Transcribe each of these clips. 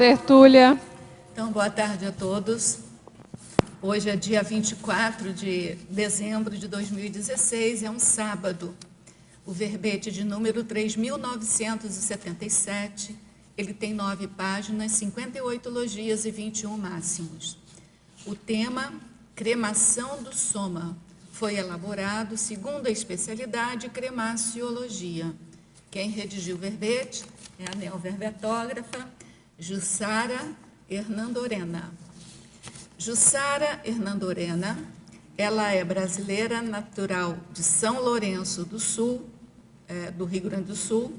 tertúlia. Então, boa tarde a todos. Hoje é dia 24 de dezembro de 2016, é um sábado. O verbete de número 3.977, ele tem 9 páginas, 58 logias e 21 máximos. O tema, cremação do soma, foi elaborado segundo a especialidade cremaciologia. Quem redigiu o verbete é a neoverbetógrafa Jussara Hernandorena. Jussara Hernandorena, ela é brasileira, natural de São Lourenço do Sul, do Rio Grande do Sul.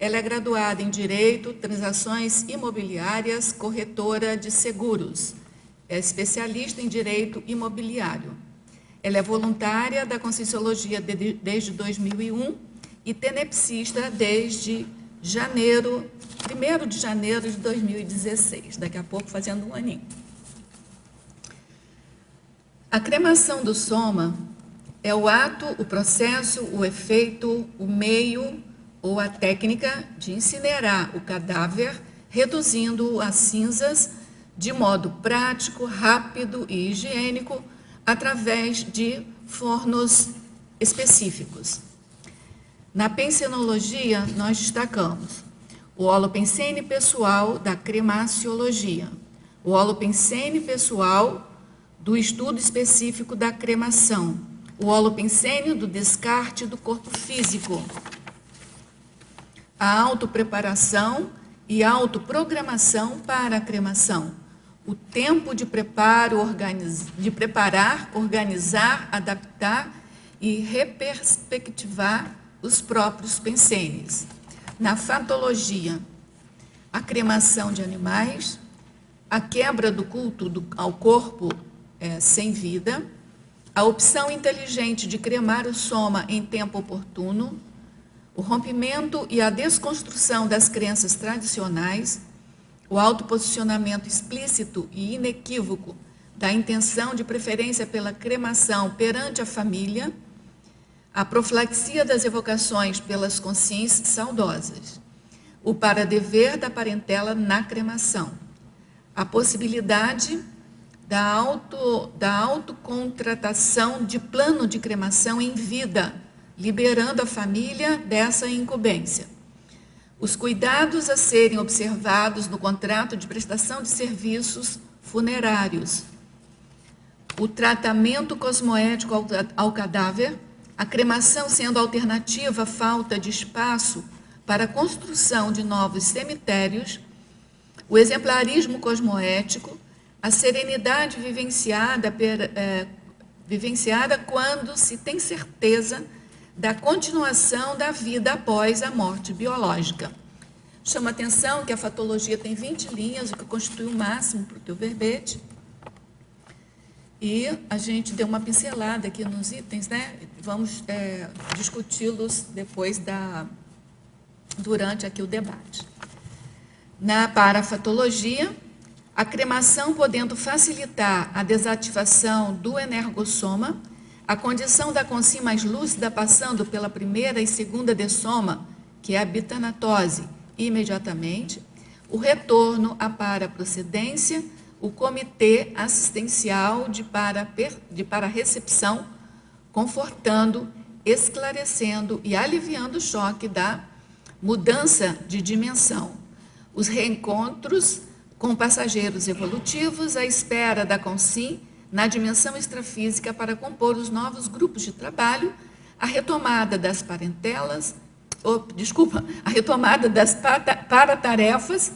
Ela é graduada em Direito, Transações Imobiliárias, corretora de seguros. É especialista em Direito Imobiliário. Ela é voluntária da Conscienciologia desde 2001 e tenepsista desde 1º de janeiro de 2016, daqui a pouco fazendo um aninho. A cremação do soma é o ato, o processo, o efeito, o meio ou a técnica de incinerar o cadáver, reduzindo-o a cinzas de modo prático, rápido e higiênico, através de fornos específicos. Na pensenologia, nós destacamos o holopensene pessoal da cremaciologia, o holopensene pessoal do estudo específico da cremação, o holopensene do descarte do corpo físico, a autopreparação e autoprogramação para a cremação, o tempo de preparo, preparar, organizar, adaptar e reperspectivar os próprios pensenes. Na fatologia, a cremação de animais, a quebra do culto ao corpo sem vida, a opção inteligente de cremar o soma em tempo oportuno, o rompimento e a desconstrução das crenças tradicionais, o autoposicionamento explícito e inequívoco da intenção de preferência pela cremação perante a família, a profilaxia das evocações pelas consciências saudosas, o para-dever da parentela na cremação, a possibilidade da autocontratação de plano de cremação em vida, liberando a família dessa incumbência, os cuidados a serem observados no contrato de prestação de serviços funerários, o tratamento cosmoético ao cadáver, a cremação sendo alternativa à falta de espaço para a construção de novos cemitérios, o exemplarismo cosmoético, a serenidade vivenciada quando se tem certeza da continuação da vida após a morte biológica. Chama atenção que a fatologia tem 20 linhas, o que constitui o máximo para o teu verbete. E a gente deu uma pincelada aqui nos itens, né? Vamos discuti-los depois durante aqui o debate. Na parafatologia, a cremação podendo facilitar a desativação do energossoma, a condição da consciência mais lúcida passando pela primeira e segunda dessoma, que é a bitanatose, imediatamente, o retorno à paraprocedência, o comitê assistencial de para-recepção, confortando, esclarecendo e aliviando o choque da mudança de dimensão, os reencontros com passageiros evolutivos à espera da consciência na dimensão extrafísica para compor os novos grupos de trabalho, a retomada das a retomada das paratarefas,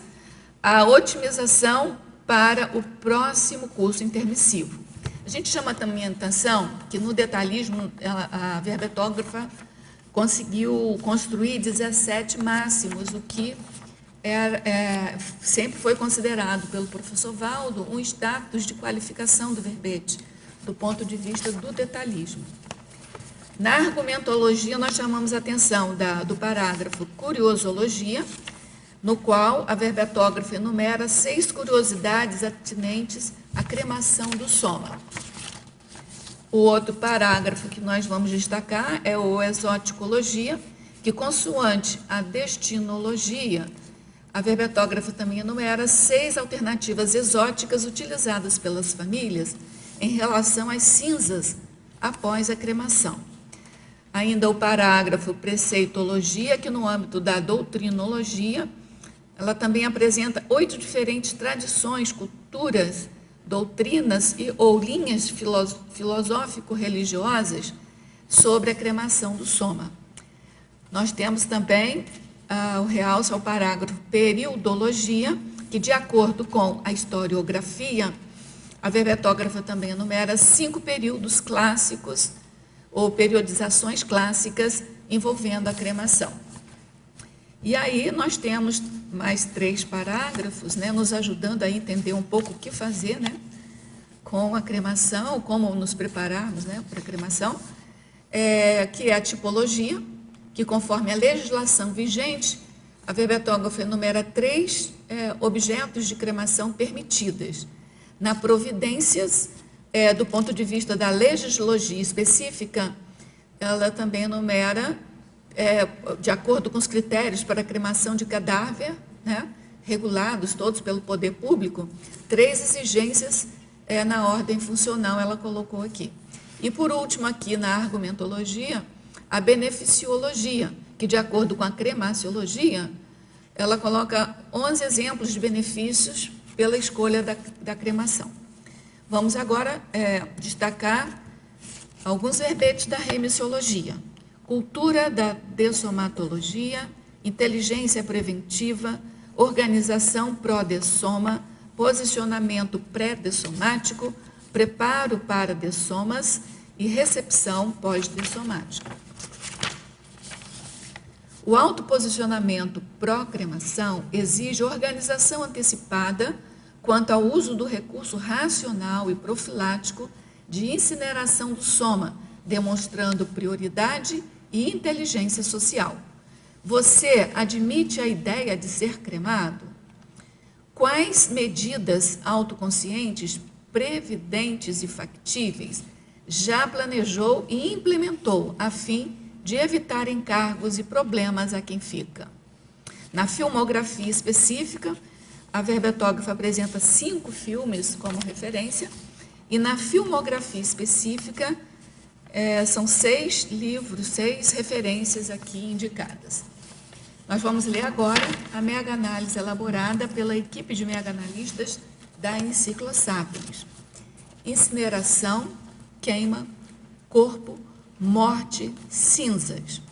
a otimização para o próximo curso intermissivo. A gente chama também a atenção que no detalhismo a verbetógrafa conseguiu construir 17 máximos, o que sempre foi considerado pelo professor Valdo um status de qualificação do verbete, do ponto de vista do detalhismo. Na argumentologia, nós chamamos a atenção do parágrafo curiosologia, no qual a verbetógrafa enumera 6 curiosidades atinentes à cremação do soma. O outro parágrafo que nós vamos destacar é o exoticologia, que, consoante a destinologia, A verbetógrafa também enumera 6 alternativas exóticas utilizadas pelas famílias em relação às cinzas após a cremação. Ainda o parágrafo Preceitologia, que no âmbito da doutrinologia, ela também apresenta 8 diferentes tradições, culturas, doutrinas ou linhas filosófico-religiosas sobre a cremação do soma. Nós temos também o realce ao parágrafo Periodologia, que, de acordo com a historiografia, a verbetógrafa também enumera 5 períodos clássicos ou periodizações clássicas envolvendo a cremação. E aí nós temos mais 3 parágrafos, né, nos ajudando a entender um pouco o que fazer, né, com a cremação, como nos prepararmos, né, para a cremação, que é a tipologia, que conforme a legislação vigente, a verbetógrafa enumera 3 objetos de cremação permitidas. Na providências, do ponto de vista da legislogia específica, ela também enumera, de acordo com os critérios para a cremação de cadáver, né, regulados todos pelo poder público, 3 exigências na ordem funcional, ela colocou aqui. E, por último, aqui na argumentologia, a beneficiologia, que, de acordo com a cremaciologia, ela coloca 11 exemplos de benefícios pela escolha da cremação. Vamos agora destacar alguns verbetes da remissiologia. Cultura da dessomatologia, inteligência preventiva, organização pró-dessoma, posicionamento pré-dessomático, preparo para dessomas e recepção pós-dessomática. O autoposicionamento pró-cremação exige organização antecipada quanto ao uso do recurso racional e profilático de incineração do soma, demonstrando prioridade e inteligência social. Você admite a ideia de ser cremado? Quais medidas autoconscientes, previdentes e factíveis já planejou e implementou a fim de evitar encargos e problemas a quem fica? Na filmografia específica, a verbetógrafa apresenta 5 filmes como referência, e na filmografia específica são 6 livros, 6 referências aqui indicadas. Nós vamos ler agora a mega-análise elaborada pela equipe de mega-analistas da Enciclo Sapiens. Incineração, queima, corpo, morte, cinzas.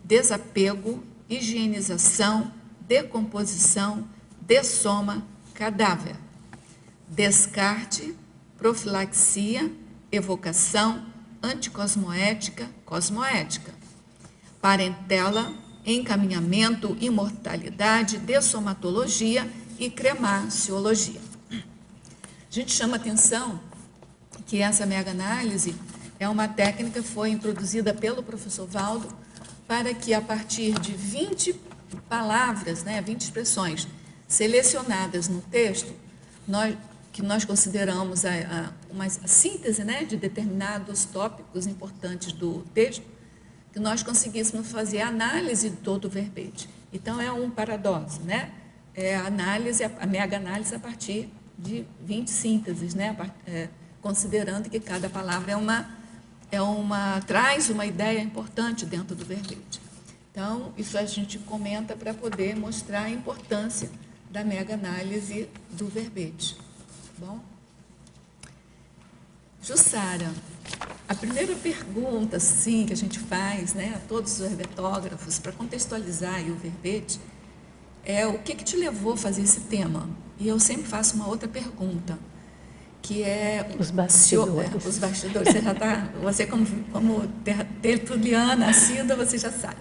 Desapego, higienização, decomposição, dessoma, cadáver. Descarte, profilaxia, evocação, anticosmoética, cosmoética. Parentela, encaminhamento, imortalidade, dessomatologia e cremaciologia. A gente chama atenção que essa mega-análise é uma técnica que foi introduzida pelo professor Valdo para que, a partir de 20 palavras, 20 expressões selecionadas no texto, que nós consideramos uma síntese, de determinados tópicos importantes do texto, que nós conseguíssemos fazer a análise de todo o verbete. Então, é um paradoxo, a mega-análise a partir de 20 sínteses, considerando que cada palavra traz uma ideia importante dentro do verbete. Então, isso a gente comenta para poder mostrar a importância da mega-análise do verbete. Bom? Jussara, a primeira pergunta, sim, que a gente faz, a todos os verbetógrafos, para contextualizar aí o verbete, é o que te levou a fazer esse tema? E eu sempre faço uma outra pergunta, que é... Os bastidores. Os bastidores. Você como tertuliana, assídua, você já sabe.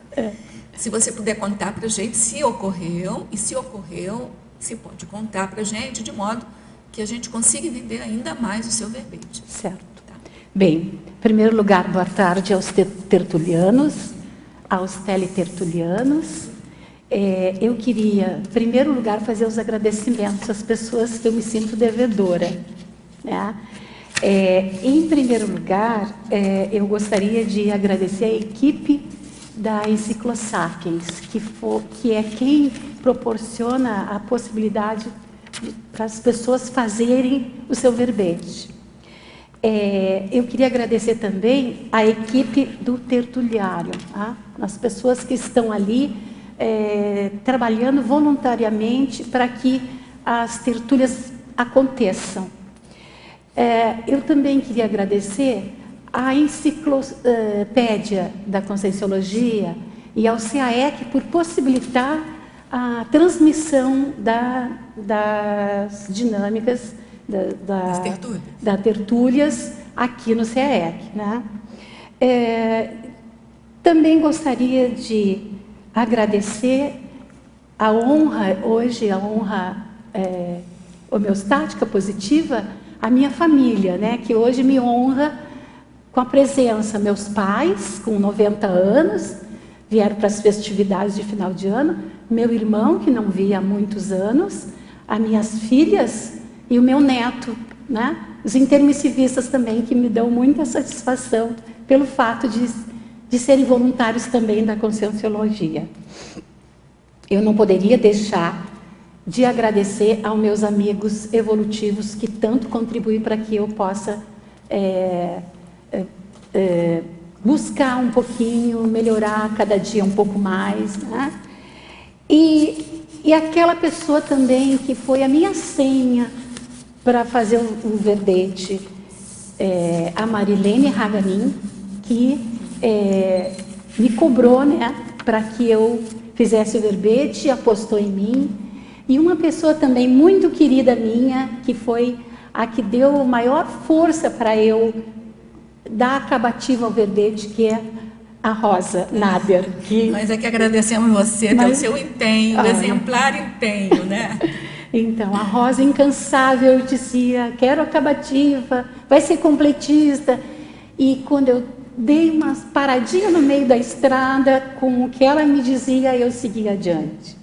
Se você puder contar para a gente se ocorreu, e se ocorreu, se pode contar para a gente, de modo que a gente consiga entender ainda mais o seu verbete. Certo. Tá. Bem, em primeiro lugar, boa tarde aos tertulianos, aos teletertulianos. Eu queria, em primeiro lugar, fazer os agradecimentos às pessoas que eu me sinto devedora. Em primeiro lugar, eu gostaria de agradecer a equipe da Enciclosapiens, que é quem proporciona a possibilidade para as pessoas fazerem o seu verbete. Eu queria agradecer também a equipe do tertuliário, tá? As pessoas que estão ali trabalhando voluntariamente para que as tertúlias aconteçam. Eu também queria agradecer à Enciclopédia da Conscienciologia e ao CAEC por possibilitar a transmissão das dinâmicas das tertúlias aqui no CAEC, né? Também gostaria de agradecer a honra, hoje a honra homeostática positiva, a minha família, né? Que hoje me honra com a presença. Meus pais, com 90 anos, vieram para as festividades de final de ano, meu irmão, que não via há muitos anos, as minhas filhas e o meu neto, né? Os intermissivistas também, que me dão muita satisfação pelo fato de serem voluntários também da Conscienciologia. Eu não poderia deixar de agradecer aos meus amigos evolutivos que tanto contribuem para que eu possa buscar um pouquinho, melhorar cada dia um pouco mais, né? E aquela pessoa também que foi a minha senha para fazer o verbete, a Marilene Haganin, que me cobrou, né, para que eu fizesse o verbete, apostou em mim. E uma pessoa também muito querida minha, que foi a que deu maior força para eu dar acabativa ao verbete, que é a Rosa Nader. Nós é que agradecemos você pelo seu empenho, exemplar empenho, né? Então, a Rosa incansável dizia, quero acabativa, vai ser completista. E quando eu dei uma paradinha no meio da estrada, com o que ela me dizia, eu segui adiante.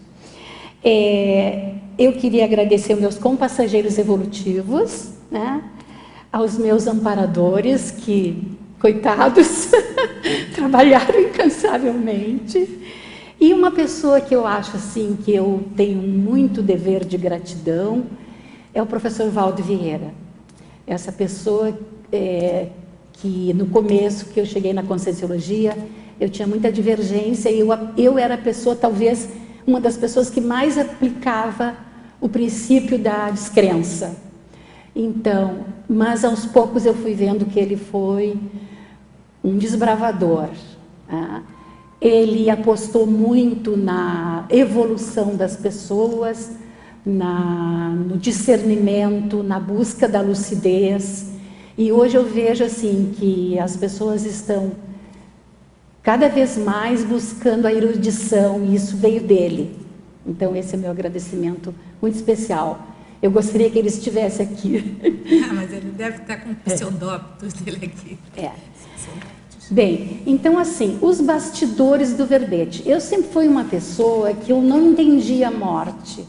Eu queria agradecer aos meus compassageiros evolutivos, né? Aos meus amparadores, que, coitados, trabalharam incansavelmente. E uma pessoa que eu acho assim, que eu tenho muito dever de gratidão, é o professor Valdo Vieira. Essa pessoa que no começo que eu cheguei na Conscienciologia, eu tinha muita divergência e eu era a pessoa, talvez, uma das pessoas que mais aplicava o princípio da descrença. Então, mas aos poucos eu fui vendo que ele foi um desbravador. Né? Ele apostou muito na evolução das pessoas, no discernimento, na busca da lucidez. E hoje eu vejo assim que as pessoas estão cada vez mais buscando a erudição, e isso veio dele. Então esse é meu agradecimento muito especial. Eu gostaria que ele estivesse aqui. Mas ele deve estar com pseudópitos dele aqui. Bem, então assim, os bastidores do verbete. Eu sempre fui uma pessoa que eu não entendia a morte.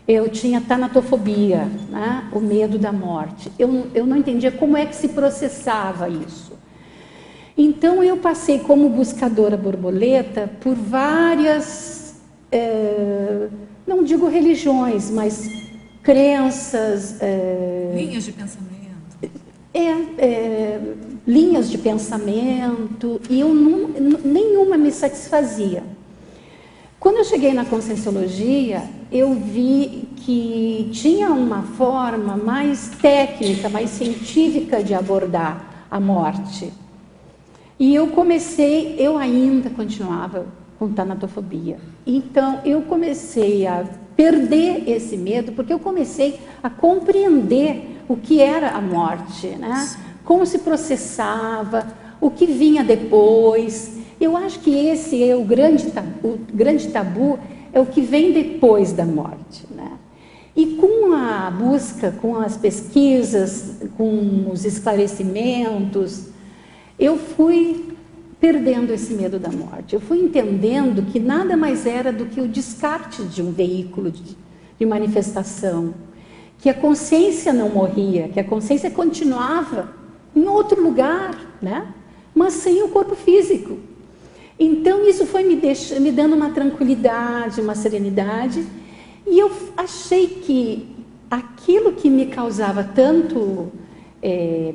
Eu tinha tanatofobia, né? O medo da morte. Eu não entendia como é que se processava isso. Então eu passei como buscadora borboleta por várias, não digo religiões, mas crenças. Linhas de pensamento. Linhas de pensamento, e nenhuma me satisfazia. Quando eu cheguei na Conscienciologia, eu vi que tinha uma forma mais técnica, mais científica de abordar a morte. E eu ainda continuava com tanatofobia. Então, eu comecei a perder esse medo, porque eu comecei a compreender o que era a morte, né? Como se processava, o que vinha depois. Eu acho que esse é o grande tabu, é o que vem depois da morte, né? E com a busca, com as pesquisas, com os esclarecimentos, eu fui perdendo esse medo da morte. Eu fui entendendo que nada mais era do que o descarte de um veículo de manifestação, que a consciência não morria, que a consciência continuava em outro lugar, né? Mas sem o corpo físico. Então, isso foi me dando uma tranquilidade, uma serenidade, e eu achei que aquilo que me causava tanto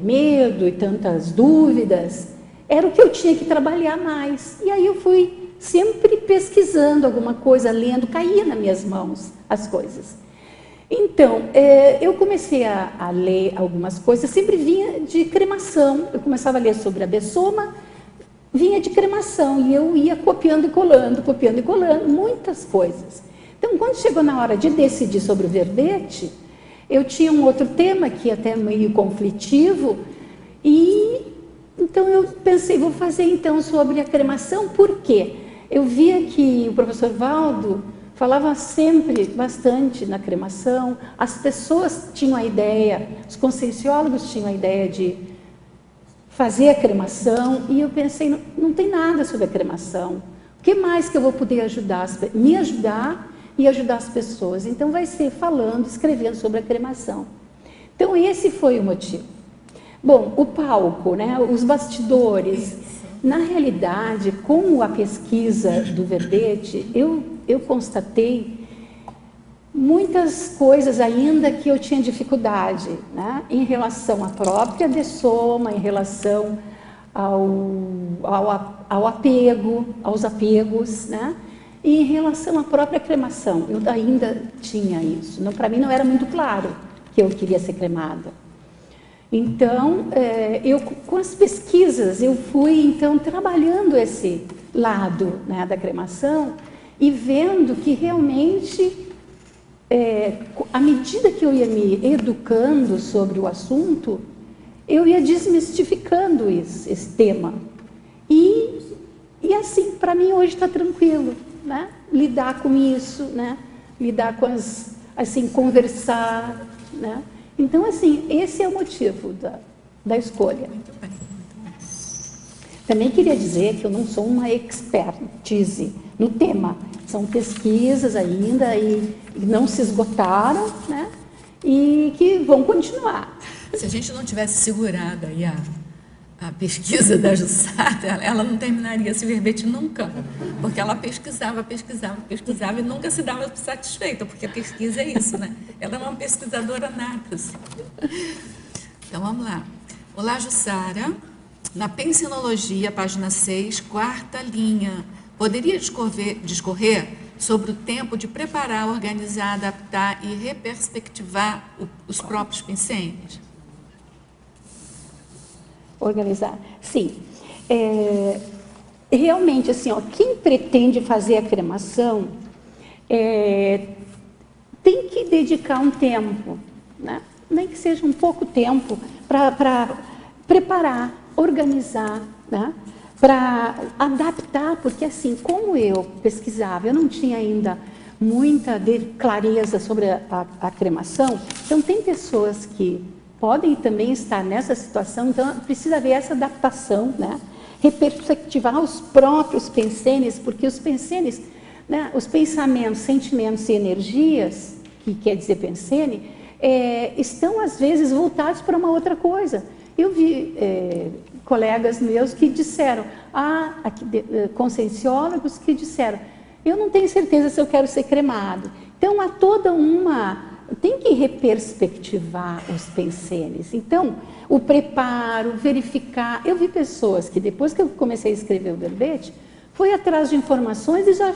medo e tantas dúvidas, era o que eu tinha que trabalhar mais. E aí eu fui sempre pesquisando alguma coisa, lendo, caía nas minhas mãos as coisas. Então, eu comecei a ler algumas coisas, sempre vinha de cremação. Eu começava a ler sobre a Bessoma, vinha de cremação, e eu ia copiando e colando, muitas coisas. Então, quando chegou na hora de decidir sobre o verbete, eu tinha um outro tema que até meio conflitivo, e então eu pensei, vou fazer então sobre a cremação. Por quê? Eu via que o professor Valdo falava sempre bastante na cremação, as pessoas tinham a ideia, os conscienciólogos tinham a ideia de fazer a cremação, e eu pensei, não tem nada sobre a cremação. O que mais que eu vou poder ajudar, me ajudar e ajudar as pessoas? Então vai ser falando, escrevendo sobre a cremação. Então esse foi o motivo. Bom, o palco, né, os bastidores. Na realidade, com a pesquisa do verbete, eu constatei muitas coisas ainda que eu tinha dificuldade, né, em relação à própria Bessoma, em relação ao apego, aos apegos, né, e em relação à própria cremação. Eu ainda tinha isso. Para mim não era muito claro que eu queria ser cremada. Então, com as pesquisas, eu fui, então, trabalhando esse lado, né, da cremação e vendo que realmente, à medida que eu ia me educando sobre o assunto, eu ia desmistificando esse tema. E assim, para mim hoje está tranquilo, né? Lidar com isso, né? Lidar com assim, conversar, né? Então, assim, esse é o motivo da escolha. Muito bem, muito bem. Também queria dizer que eu não sou uma expertise no tema. São pesquisas ainda e não se esgotaram, né? E que vão continuar. Se a gente não tivesse segurado aí a pesquisa da Jussara, ela não terminaria esse verbete nunca, porque ela pesquisava e nunca se dava satisfeita, porque a pesquisa é isso, né? Ela é uma pesquisadora nata. Então, vamos lá. Olá, Jussara. Na Pensinologia, página 6, quarta linha, poderia discorrer sobre o tempo de preparar, organizar, adaptar e reperspectivar os próprios pensenes? Organizar. Sim. Realmente, assim, quem pretende fazer a cremação tem que dedicar um tempo, né? Nem que seja um pouco tempo, para preparar, organizar, né? Para adaptar, porque assim, como eu pesquisava, eu não tinha ainda muita clareza sobre a cremação, então tem pessoas que podem também estar nessa situação, então precisa haver essa adaptação, né? Reperspectivar os próprios pensenes, porque os pensenes, né, os pensamentos, sentimentos e energias, que quer dizer pensene, estão às vezes voltados para uma outra coisa. Eu vi colegas meus que disseram, conscienciólogos que disseram, eu não tenho certeza se eu quero ser cremado. Então há toda tem que reperspectivar os pensenes. Então, o preparo, verificar. Eu vi pessoas que depois que eu comecei a escrever o verbete, foi atrás de informações e já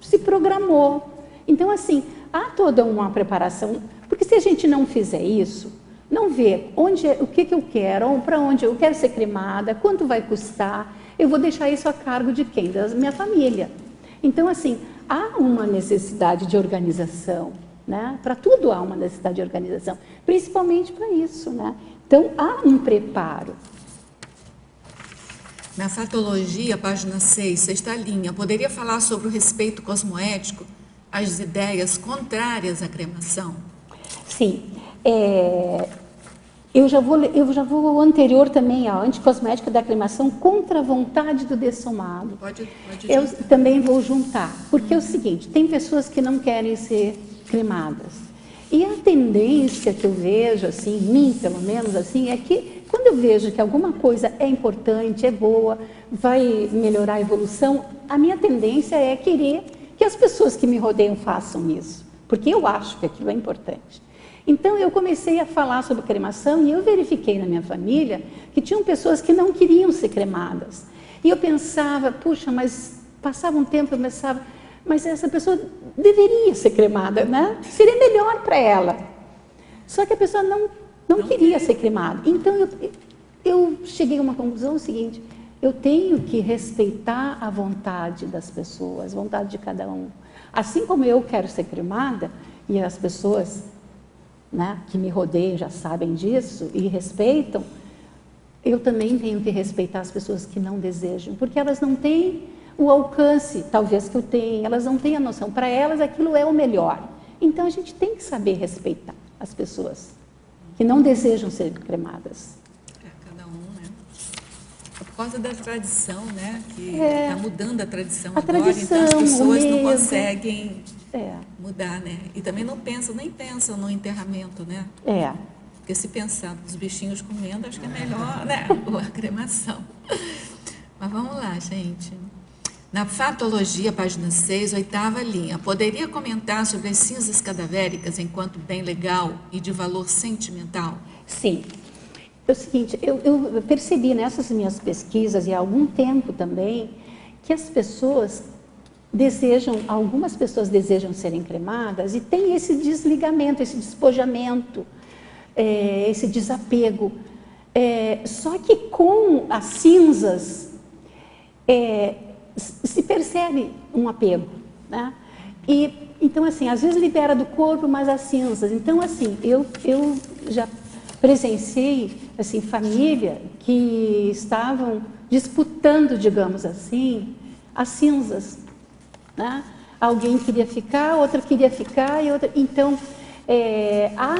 se programou. Então, assim, há toda uma preparação, porque se a gente não fizer isso, não vê o que eu quero, para onde eu quero ser cremada, quanto vai custar, eu vou deixar isso a cargo de quem? Da minha família. Então, assim, há uma necessidade de organização, né? Para tudo há uma necessidade de organização, principalmente para isso, né? Então, há um preparo. Na Fatologia, página 6, sexta linha, poderia falar sobre o respeito cosmoético às ideias contrárias à cremação? Sim. Eu já vou anterior também, a anticosmética da cremação contra a vontade do dessomado. Pode eu também vou juntar, porque é o seguinte, tem pessoas que não querem ser cremadas. E a tendência que eu vejo, assim, em mim pelo menos, assim, é que quando quando eu vejo que alguma coisa é importante, é boa, vai melhorar a evolução, a minha tendência é querer que as pessoas que me rodeiam façam isso, porque eu acho que aquilo é importante. Então, eu comecei a falar sobre cremação e eu verifiquei na minha família que tinham pessoas que não queriam ser cremadas. E eu pensava, puxa, mas passava um tempo, eu pensava, mas essa pessoa deveria ser cremada, né? Seria melhor para ela. Só que a pessoa não queria ser cremada. Então, eu cheguei a uma conclusão seguinte, eu tenho que respeitar a vontade das pessoas, a vontade de cada um. Assim como eu quero ser cremada, e as pessoas, né, que me rodeiam já sabem disso e respeitam, eu também tenho que respeitar as pessoas que não desejam, porque elas não têm o alcance, talvez que eu tenha, elas não têm a noção, para elas aquilo é o melhor. Então a gente tem que saber respeitar as pessoas que não desejam ser cremadas. Cada um, né? Por causa da tradição, né? Que está mudando a tradição agora, tradição, então as pessoas o não medo. conseguem mudar, né? E também não pensam, nem pensam no enterramento, né? Porque se pensar dos bichinhos comendo, acho que é melhor, né? A cremação. Mas vamos lá, gente. Na Fatologia, página 6, 8ª linha, poderia comentar sobre as cinzas cadavéricas enquanto bem legal e de valor sentimental? Sim. É o seguinte, eu percebi nessas minhas pesquisas e há algum tempo também, que as pessoas algumas pessoas desejam serem cremadas e tem esse desligamento, esse despojamento, esse desapego. Só que com as cinzas, se percebe um apego, né? E então, assim, às vezes libera do corpo, mas as cinzas. Então, assim, eu já presenciei, assim, família que estavam disputando, digamos assim, as cinzas, né? Alguém queria ficar, outra queria ficar, e outra... Então, há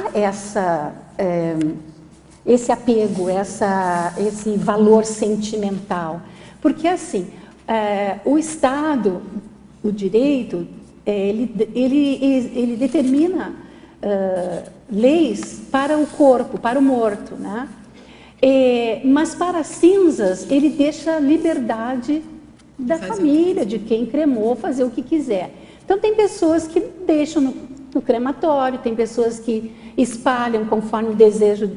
esse apego, esse valor sentimental. Porque, assim, o Estado, o direito, ele determina leis para o corpo, para o morto, né? Mas para as cinzas, ele deixa liberdade da família, de quem cremou, fazer o que quiser. Então, tem pessoas que deixam no crematório, tem pessoas que espalham conforme o desejo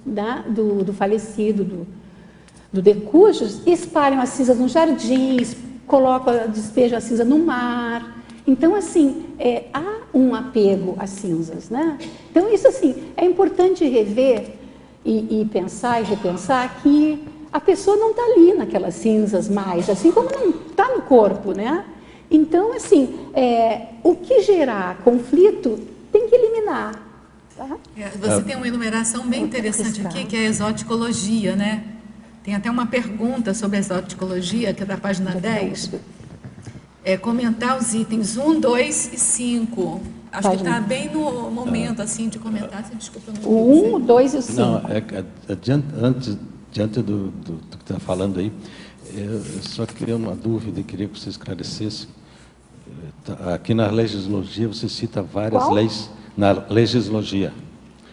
do falecido, do decujus, espalham as cinzas nos jardins, despejam a cinza no mar. Então, assim, há um apego às cinzas, né? Então, isso, assim, é importante rever e pensar e repensar que a pessoa não está ali naquelas cinzas mais, assim como não está no corpo, né? Então, assim, o que gerar conflito tem que eliminar. Tá? Você tem uma enumeração bem interessante aqui, que é a exoticologia, né? Tem até uma pergunta sobre a exoticologia, que é da página 10. Comentar os itens 1, 2 e 5. Acho que está bem no momento, assim, de comentar. Desculpa, não o 1, o 2 e o 5. Não, diante do que está falando aí, eu só queria uma dúvida e queria que você esclarecesse. Aqui na legislogia você cita várias leis, na legislogia.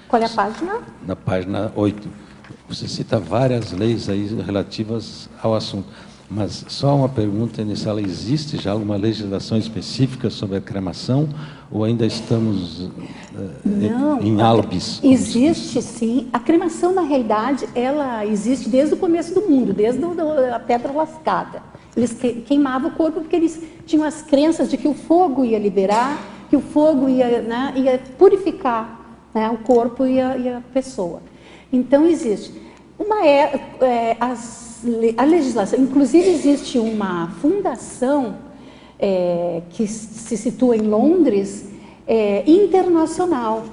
Qual é a página? Na página 8. Você cita várias leis aí relativas ao assunto. Mas só uma pergunta inicial, existe já alguma legislação específica sobre a cremação ou ainda estamos em albis? Existe sim. A cremação, na realidade, ela existe desde o começo do mundo, desde a pedra lascada. Eles queimavam o corpo porque eles tinham as crenças de que o fogo ia liberar, que o fogo ia purificar, né, o corpo e a pessoa. Então, existe. A legislação, inclusive existe uma fundação que se situa em Londres, internacional,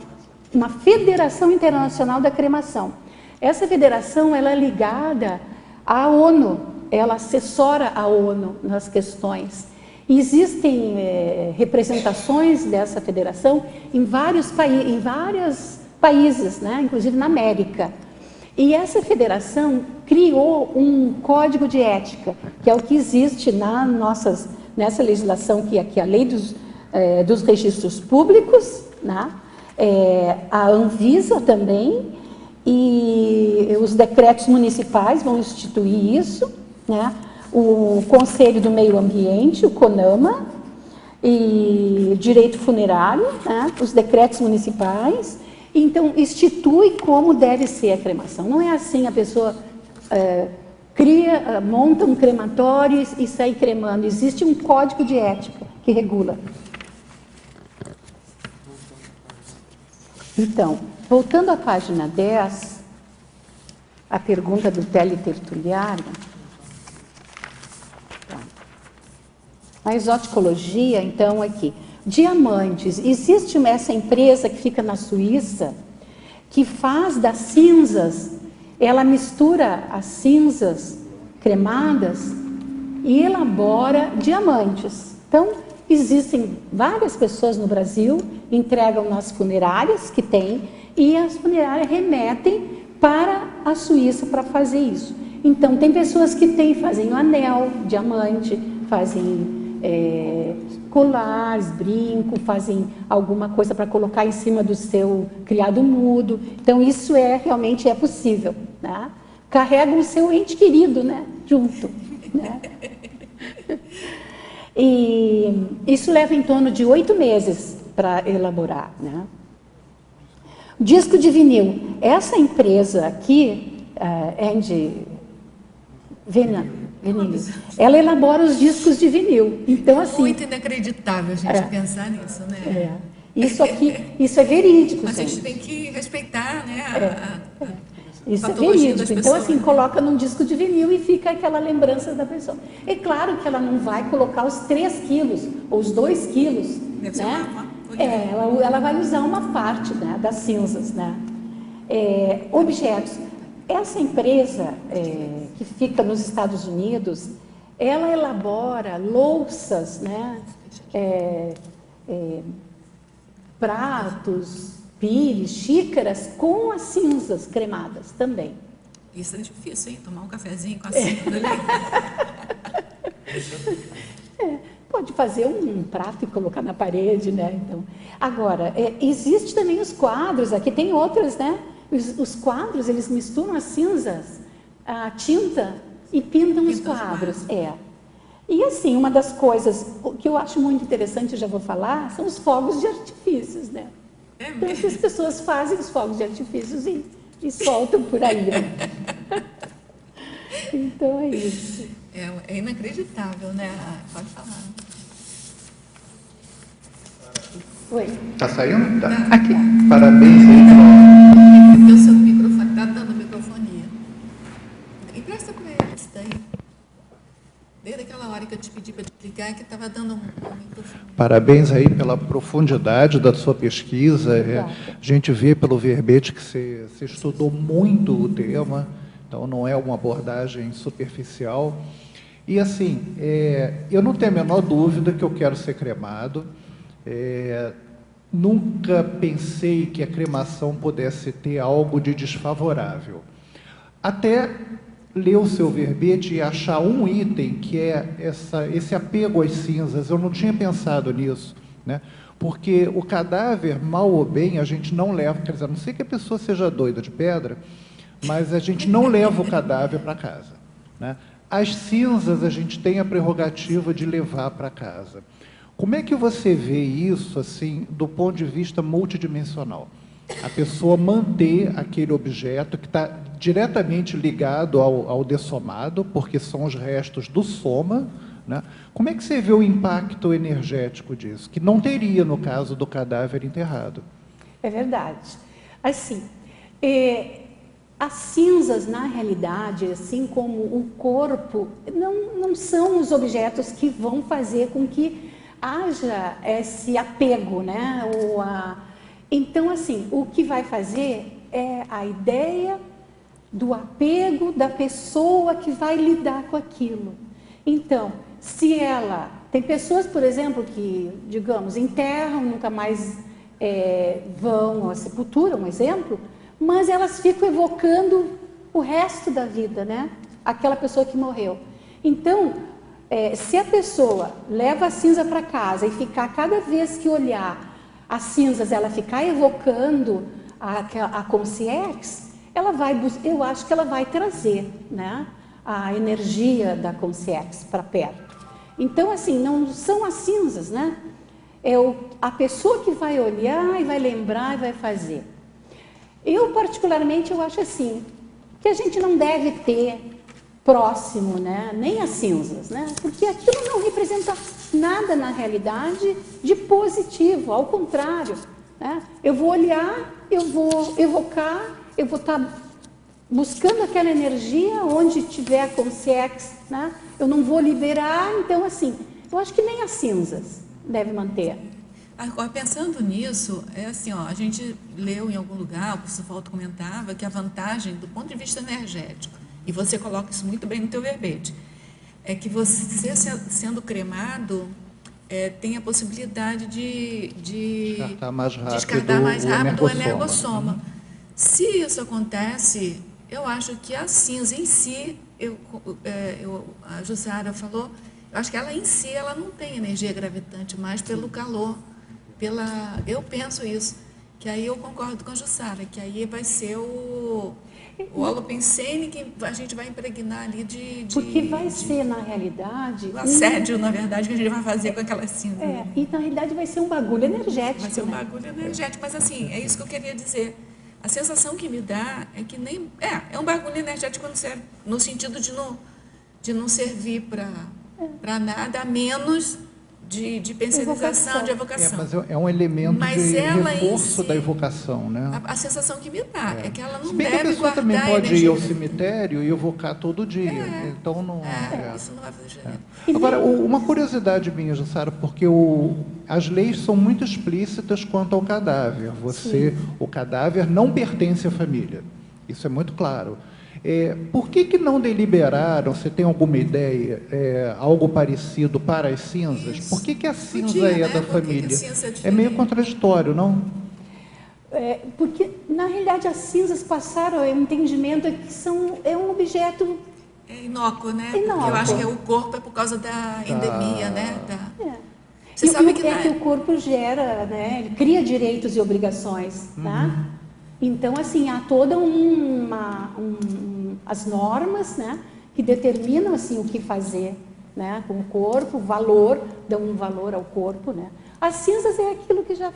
uma federação internacional da cremação. Essa federação ela é ligada à ONU, ela assessora a ONU nas questões. E existem representações dessa federação em vários países, né, inclusive na América. E essa federação criou um código de ética, que é o que existe nessa legislação, que é a lei dos registros públicos, né? A Anvisa também, e os decretos municipais vão instituir isso, né? O Conselho do Meio Ambiente, o CONAMA, e direito funerário, né? Os decretos municipais, então institui como deve ser a cremação. Não é assim, a pessoa monta um crematório e sai cremando. Existe um código de ética que regula. Então, voltando à página 10, a pergunta do teletertuliário. A exoticologia, então, aqui. Diamantes. Existe essa empresa que fica na Suíça, que faz das cinzas, ela mistura as cinzas cremadas e elabora diamantes. Então, existem várias pessoas no Brasil, entregam nas funerárias que tem, e as funerárias remetem para a Suíça para fazer isso. Então, tem pessoas que fazem o anel, diamante, fazem colares, brinco, fazem alguma coisa para colocar em cima do seu criado mudo. Então, isso realmente é possível, né? Carregam o seu ente querido, né, junto, né? E isso leva em torno de 8 meses para elaborar, né? Disco de vinil. Essa empresa aqui, Vinil, ela elabora os discos de vinil. Então, assim, muito inacreditável a gente pensar nisso, né? Isso aqui, isso é verídico. Mas a gente tem que respeitar, né? Isso é verídico. Então, assim, coloca num disco de vinil e fica aquela lembrança da pessoa. É claro que ela não vai colocar os 3 quilos ou os 2 quilos, né? Ela vai usar uma parte, né, das cinzas, né? Objetos. Essa empresa que fica nos Estados Unidos, ela elabora louças, né? Pratos, pires, xícaras com as cinzas cremadas também. Isso é difícil, hein? Tomar um cafezinho com a cinza ali. Pode fazer um prato e colocar na parede, né? Então, agora, existe também os quadros, aqui tem outras, né? Os quadros, eles misturam as cinzas, a tinta e pintam os quadros. E assim, uma das coisas que eu acho muito interessante, eu já vou falar, são os fogos de artifícios, né? Então, as pessoas fazem os fogos de artifícios e soltam por aí, né? Então, é isso. É inacreditável, né? Pode falar. Oi. Tá saindo? Tá. Aqui. Parabéns aí. Porque o seu microfone está dando microfonia. Empresta para ele isso daí. Desde aquela hora que eu te pedi para explicar, é que estava dando um microfone. Parabéns aí pela profundidade da sua pesquisa. A gente vê pelo verbete que você estudou muito o tema, então não é uma abordagem superficial. E assim, eu não tenho a menor dúvida que eu quero ser cremado. Nunca pensei que a cremação pudesse ter algo de desfavorável. Até ler o seu verbete e achar um item que é esse apego às cinzas. Eu não tinha pensado nisso, né? Porque o cadáver, mal ou bem, a gente não leva, quer dizer, a não sei que a pessoa seja doida de pedra, mas a gente não leva o cadáver para casa, né? As cinzas a gente tem a prerrogativa de levar para casa. Como é que você vê isso, assim, do ponto de vista multidimensional? A pessoa manter aquele objeto que está diretamente ligado ao dessomado, porque são os restos do soma, né? Como é que você vê o impacto energético disso, que não teria no caso do cadáver enterrado? É verdade. Assim, as cinzas, na realidade, assim como o corpo, não são os objetos que vão fazer com que haja esse apego, né? Então, assim, o que vai fazer é a ideia do apego da pessoa que vai lidar com aquilo. Então, se ela... Tem pessoas, por exemplo, que, digamos, enterram, nunca mais vão à sepultura, um exemplo, mas elas ficam evocando o resto da vida, né? Aquela pessoa que morreu. Então, se a pessoa leva a cinza para casa e ficar, cada vez que olhar as cinzas, ela ficar evocando a consciência, eu acho que ela vai trazer, né, a energia da consciência para perto. Então, assim, não são as cinzas, né? A pessoa que vai olhar e vai lembrar e vai fazer. Eu, particularmente, eu acho assim, que a gente não deve ter próximo, né, nem as cinzas, né? Porque aquilo não representa nada na realidade de positivo, ao contrário, né? Eu vou olhar, eu vou evocar, eu vou estar buscando aquela energia onde tiver a consciência, né? Eu não vou liberar, então assim, eu acho que nem as cinzas deve manter. Agora, pensando nisso, é assim, ó, a gente leu em algum lugar, o professor Valdo comentava, que a vantagem do ponto de vista energético, e você coloca isso muito bem no teu verbete, é que você sendo cremado, tem a possibilidade de descartar mais rápido o energossoma. Se isso acontece, eu acho que a cinza em si, a Jussara falou, eu acho que ela em si ela não tem energia gravitante, mais pelo calor. Eu penso isso, que aí eu concordo com a Jussara, que aí vai ser o holopensene que a gente vai impregnar ali porque vai ser, na realidade... O assédio, na verdade, que a gente vai fazer com aquela cinza. E na realidade vai ser um bagulho energético. Vai ser um bagulho energético, mas assim, é isso que eu queria dizer. A sensação que me dá é que nem... É um bagulho energético no sentido de não servir para nada, a menos de pensionização, de evocação. Mas é um elemento de reforço da evocação, né? A sensação que me dá é que ela não Se bem deve que a pessoa também guardar pode energia. ir ao cemitério e evocar todo dia. Então não... Isso não vai fazer diferença. Agora, uma curiosidade minha, Jussara, porque as leis são muito explícitas quanto ao cadáver. O cadáver não pertence à família. Isso é muito claro. Por que não deliberaram, você tem alguma ideia, algo parecido para as cinzas? Isso. Por que a cinza Podia, é né? da Por que família? a cinza é É diferente? meio contraditório, não? Porque, na realidade, as cinzas passaram o entendimento que é um objeto... É inócuo, né? Inócuo. Porque eu acho que o corpo é por causa da endemia, né? Você E sabe que que o corpo gera, né? Ele cria direitos e obrigações, tá? Então, assim, há toda as normas, né? Que determinam, assim, o que fazer, né? Com o corpo, dão um valor ao corpo, né? As cinzas é aquilo que já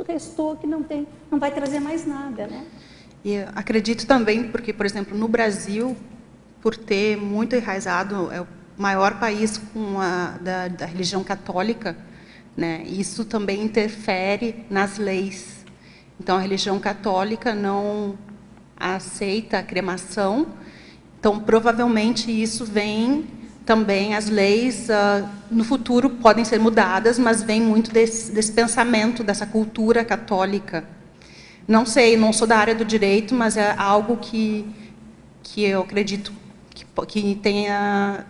restou, que não vai trazer mais nada, né? E eu acredito também, porque, por exemplo, no Brasil, por ter muito enraizado, é o maior país da religião católica, né? Isso também interfere nas leis. Então, a religião católica não aceita a cremação. Então, provavelmente, isso vem também, as leis no futuro podem ser mudadas, mas vem muito desse pensamento, dessa cultura católica. Não sei, não sou da área do direito, mas é algo que eu acredito que tenha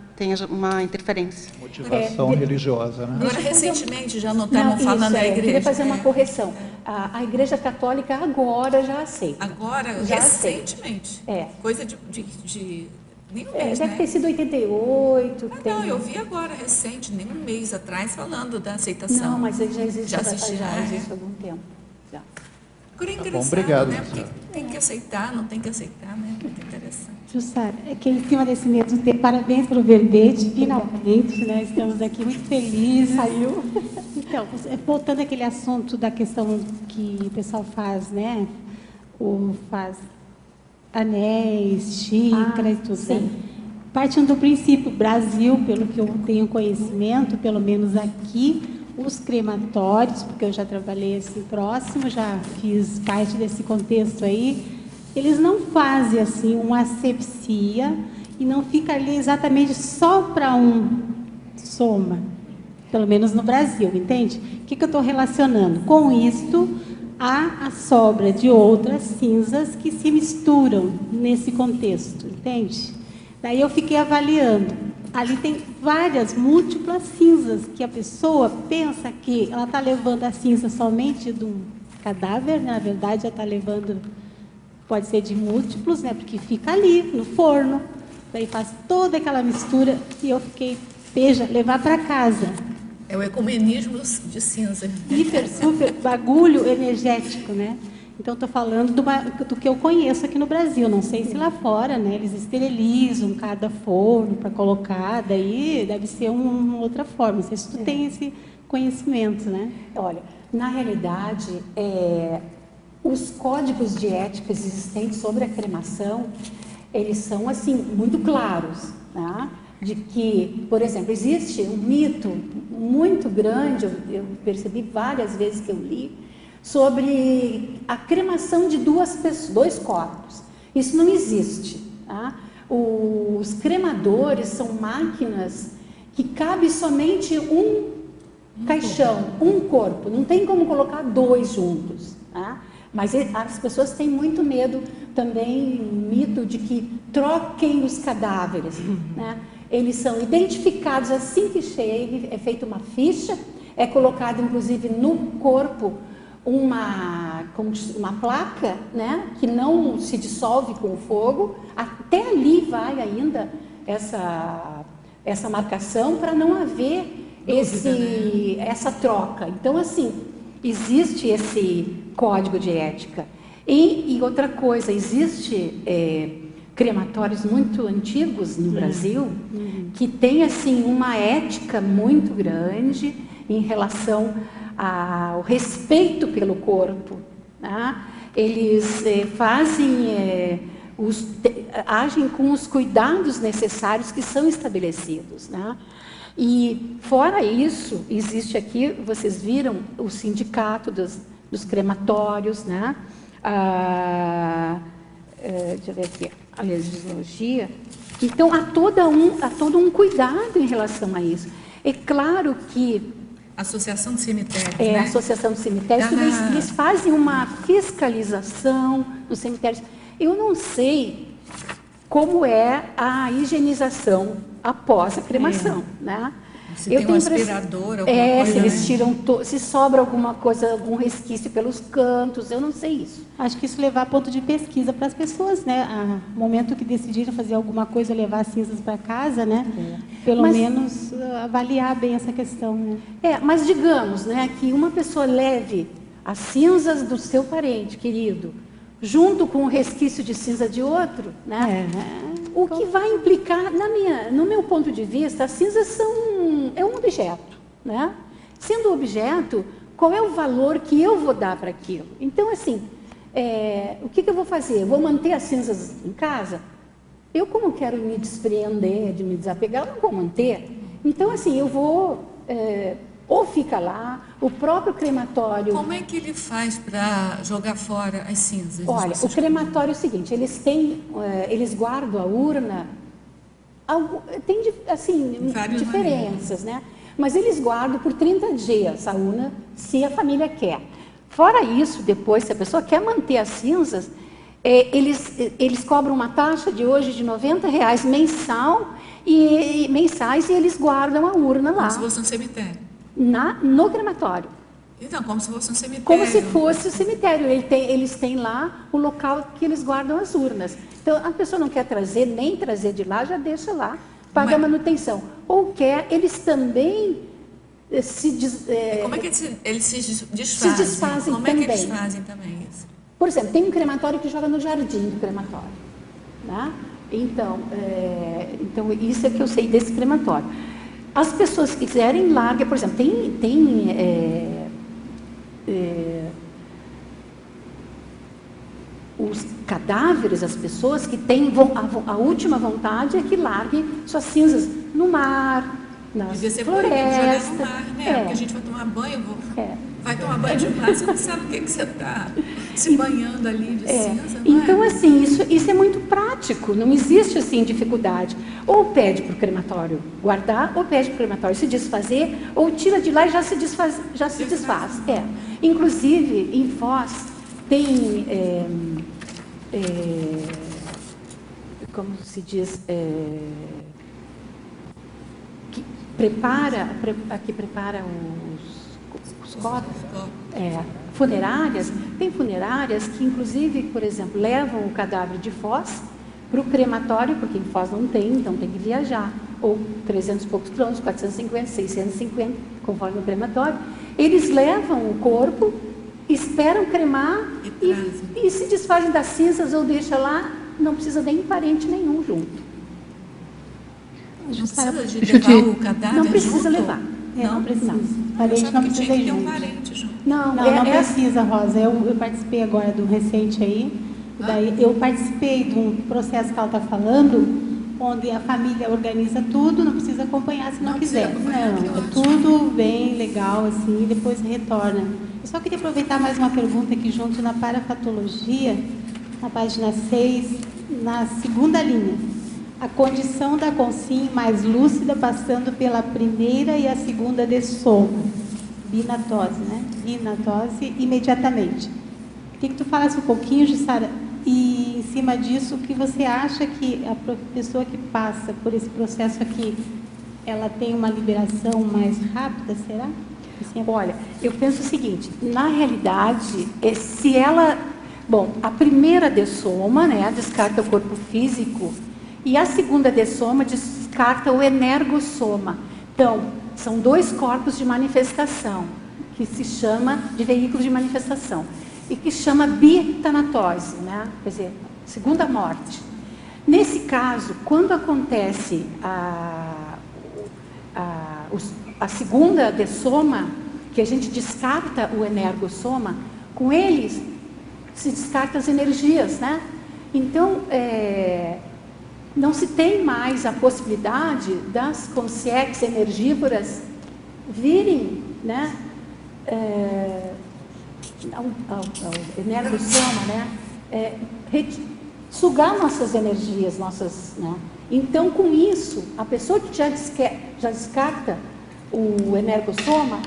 uma interferência. Motivação religiosa, né? Agora, recentemente, já não estavam falando da igreja. Eu queria fazer uma correção. A Igreja Católica agora já aceita. Agora, já recentemente. Coisa de nem um mês, deve né? ter sido 88. Não, eu vi agora, recente, nem um mês atrás, falando da aceitação. Não, mas ele já existe Já assisti, há algum tempo. Já. Agora é Tá bom, engraçado, obrigado, né? Porque Jussara. tem que aceitar, não tem que aceitar, né? Muito interessante. Jussara, é que em cima desse mesmo tempo, parabéns pelo verbete, finalmente, né? Estamos aqui muito felizes. Saiu. Então, voltando àquele assunto da questão que o pessoal faz, né? Faz anéis, xícaras e tudo, sim. né? Partindo do princípio, Brasil, pelo que eu tenho conhecimento, pelo menos aqui, os crematórios, porque eu já trabalhei assim próximo, já fiz parte desse contexto aí, eles não fazem assim uma asepsia e não fica ali exatamente só para um soma, pelo menos no Brasil, entende? O que eu estou relacionando? Com isto, há a sobra de outras cinzas que se misturam nesse contexto, entende? Daí eu fiquei avaliando. Ali tem múltiplas cinzas, que a pessoa pensa que ela está levando a cinza somente de um cadáver, né? Na verdade, ela está levando, pode ser de múltiplos, né? Porque fica ali, no forno. Daí faz toda aquela mistura e eu fiquei, levar para casa. É o ecumenismo de cinza. Hiper, super bagulho energético, né? Então, estou falando do que eu conheço aqui no Brasil. Não sei se lá fora, né, eles esterilizam cada forno para colocar, daí deve ser uma outra forma. Não sei se tu tem esse conhecimento, né? Olha, na realidade, os códigos de ética existentes sobre a cremação, eles são, assim, muito claros, né? De que, por exemplo, existe um mito muito grande, eu percebi várias vezes que eu li, sobre a cremação de dois corpos. Isso não existe, tá? Os cremadores são máquinas que cabe somente um caixão, um corpo, não tem como colocar dois juntos, tá? Mas as pessoas têm muito medo também, mito de que troquem os cadáveres, né? Eles são identificados assim que chega, é feita uma ficha, é colocado inclusive no corpo uma placa, né, que não se dissolve com o fogo, até ali vai ainda essa marcação para não haver essa troca. Então, assim, existe esse código de ética. E outra coisa, existe crematórios muito antigos no Brasil que tem, assim, uma ética muito grande em relação ao respeito pelo corpo, né? Eles agem com os cuidados necessários que são estabelecidos, né? E fora isso, existe aqui, vocês viram, o sindicato dos crematórios, né? Deixa eu ver aqui, a legislação. Então, há todo um cuidado em relação a isso. É claro que Associação de Cemitérios, né? A Associação de Cemitérios, eles fazem uma fiscalização nos cemitérios. Eu não sei como é a higienização após a cremação, né? Se tem um aspirador, alguma coisa, se eles né? tiram, se sobra alguma coisa, algum resquício pelos cantos, eu não sei isso. Acho que isso levar a ponto de pesquisa para as pessoas, né? No momento que decidirem fazer alguma coisa, levar cinzas para casa, né? Pelo menos avaliar bem essa questão, né? Mas digamos, né, que uma pessoa leve as cinzas do seu parente querido, junto com o resquício de cinza de outro, né? O que vai implicar, no meu ponto de vista, as cinzas é um objeto, né? Sendo objeto, qual é o valor que eu vou dar para aquilo? Então, assim, o que eu vou fazer? Eu vou manter as cinzas em casa? Eu, como quero me despreender, de me desapegar, eu não vou manter. Então, assim, eu vou... ou fica lá, o próprio crematório... Como é que ele faz para jogar fora as cinzas? Olha, o crematório é o seguinte, eles guardam a urna, tem, assim, diferenças, né? Mas eles guardam por 30 dias a urna, se a família quer. Fora isso, depois, se a pessoa quer manter as cinzas, eles cobram uma taxa de hoje de R$90 mensais e eles guardam a urna lá. Como se fosse um cemitério. No crematório. Então, como se fosse um cemitério. Como se fosse o cemitério. Eles têm lá o local que eles guardam as urnas. Então, a pessoa não quer nem trazer de lá, já deixa lá, paga a manutenção. Ou quer, eles também como é que eles se desfazem? Se desfazem como também. É que eles fazem também isso? Por exemplo, tem um crematório que joga no jardim do crematório, né? Então, isso é que eu sei desse crematório. As pessoas que quiserem, larga, por exemplo, os cadáveres, as pessoas que têm a última vontade é que larguem suas cinzas no mar, nas florestas. No mar, né? Porque a gente vai tomar banho, vai tomar banho de mar, você não sabe o que você está se banhando ali de cinza. Então, assim, isso é muito prático, não existe, assim, dificuldade. Ou pede para o crematório guardar, ou pede para o crematório se desfazer, ou tira de lá e já se desfaz. Inclusive, em Foz, tem, como se diz, que prepara os corpos, funerárias. Tem funerárias que, inclusive, por exemplo, levam o cadáver de Foz para o crematório, porque em Foz não tem, então tem que viajar, ou 300 e poucos quilômetros, 450, 650, conforme o crematório. Eles levam o corpo esperam cremar E e se desfazem das cinzas ou deixa lá, não precisa nem parente nenhum junto. Não precisa de Deixa eu levar te- o cadáver Não precisa junto? levar. Não precisa. Eu Parente achava não que precisa tinha ir que ter um junto. parente junto. Não, Não precisa, Rosa. Eu participei agora do recente aí. Daí eu participei de um processo que ela está falando, onde a família organiza tudo, não precisa acompanhar se não quiser. acompanhar, que Não, é ótimo. tudo bem, legal, assim, e depois retorna. Eu só queria aproveitar mais uma pergunta aqui junto na parafatologia, na página 6, na segunda linha. A condição da consciência mais lúcida passando pela primeira e a segunda de soma. Binatose, né? Binatose imediatamente. Queria que tu falasse um pouquinho, Jussara, e em cima disso, o que você acha que a pessoa que passa por esse processo aqui, ela tem uma liberação mais rápida, será? Assim, Olha, eu penso o seguinte, na realidade, se ela... Bom, a primeira dessoma, né, descarta o corpo físico, e a segunda dessoma descarta o energossoma. Então, são dois corpos de manifestação, que se chama de veículo de manifestação, e que chama bitanatose, né? Quer dizer, segunda morte. Nesse caso, quando acontece a segunda dessoma, que a gente descarta o energossoma, com eles se descarta as energias, né? Então, não se tem mais a possibilidade das consciências energívoras virem, né? Ao energossoma, né? Sugar nossas energias, né? Então, com isso, a pessoa que já descarta o energossoma,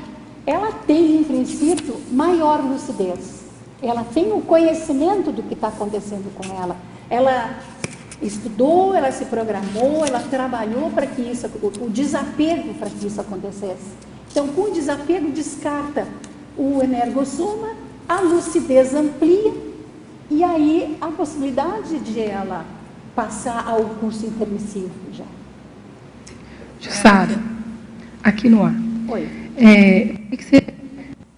ela tem, em princípio, maior lucidez. Ela tem o conhecimento do que está acontecendo com ela. Ela estudou, ela se programou, ela trabalhou para que isso, o desapego para que isso acontecesse. Então, com o desapego, descarta o energossoma, a lucidez amplia, e aí a possibilidade de ela passar ao curso intermissivo já. Jussara, aqui no ar. Oi. Queria que você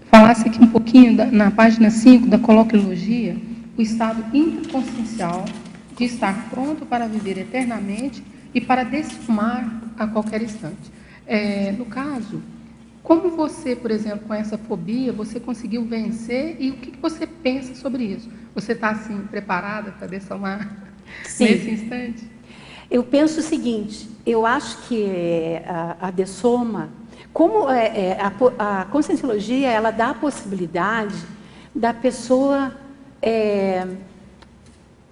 falasse aqui um pouquinho, na página 5 da coloquiologia, o estado interconsciencial de estar pronto para viver eternamente e para dessumar a qualquer instante. No caso, como você, por exemplo, com essa fobia, você conseguiu vencer e o que você pensa sobre isso? Você está, assim, preparada para dessumar nesse instante? Eu penso o seguinte, eu acho que a dessoma, como a conscienciologia, ela dá a possibilidade da pessoa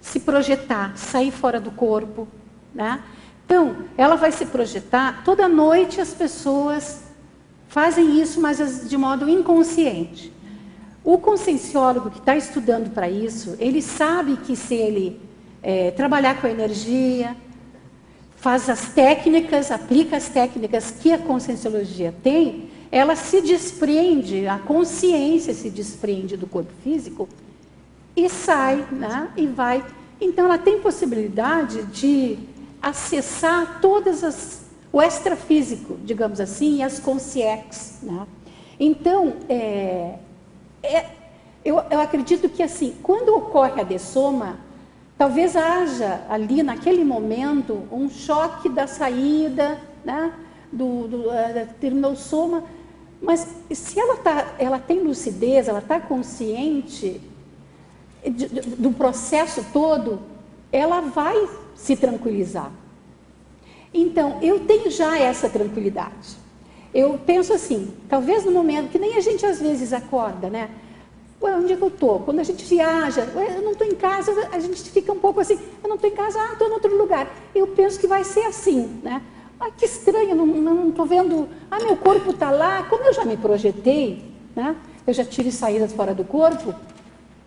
se projetar, sair fora do corpo, né? Então, ela vai se projetar, toda noite as pessoas fazem isso, mas de modo inconsciente. O conscienciólogo que está estudando para isso, ele sabe que se ele trabalhar com a energia, faz as técnicas, aplica as técnicas que a conscienciologia tem, ela se desprende, a consciência se desprende do corpo físico e sai, né? E vai. Então, ela tem possibilidade de acessar o extrafísico, digamos assim, e as consciências, né? Então, eu acredito que, assim, quando ocorre a dessoma, talvez haja ali, naquele momento, um choque da saída, né, terminou o soma, mas se ela tem lucidez, ela está consciente do processo todo, ela vai se tranquilizar. Então, eu tenho já essa tranquilidade. Eu penso assim, talvez no momento, que nem a gente às vezes acorda, né? Ué, onde é que eu estou? Quando a gente viaja, ué, eu não estou em casa, a gente fica um pouco assim, eu não estou em casa, estou em outro lugar. Eu penso que vai ser assim, né? Ah, que estranho, não estou vendo, meu corpo está lá, como eu já me projetei, né? Eu já tive saídas fora do corpo,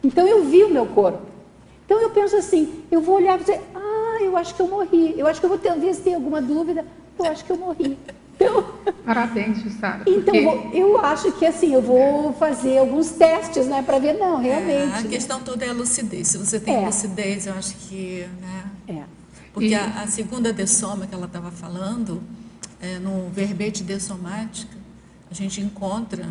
então eu vi o meu corpo. Então eu penso assim, eu vou olhar e dizer, eu acho que eu morri, eu acho que eu vou talvez ter alguma dúvida, eu acho que eu morri. Então, parabéns, Jussara. Então, eu acho que assim, eu vou fazer alguns testes, né, para ver, não, realmente. A questão toda é a lucidez. Se você tem lucidez, eu acho que, né? Porque a segunda dessoma que ela estava falando, no verbete dessomática, a gente encontra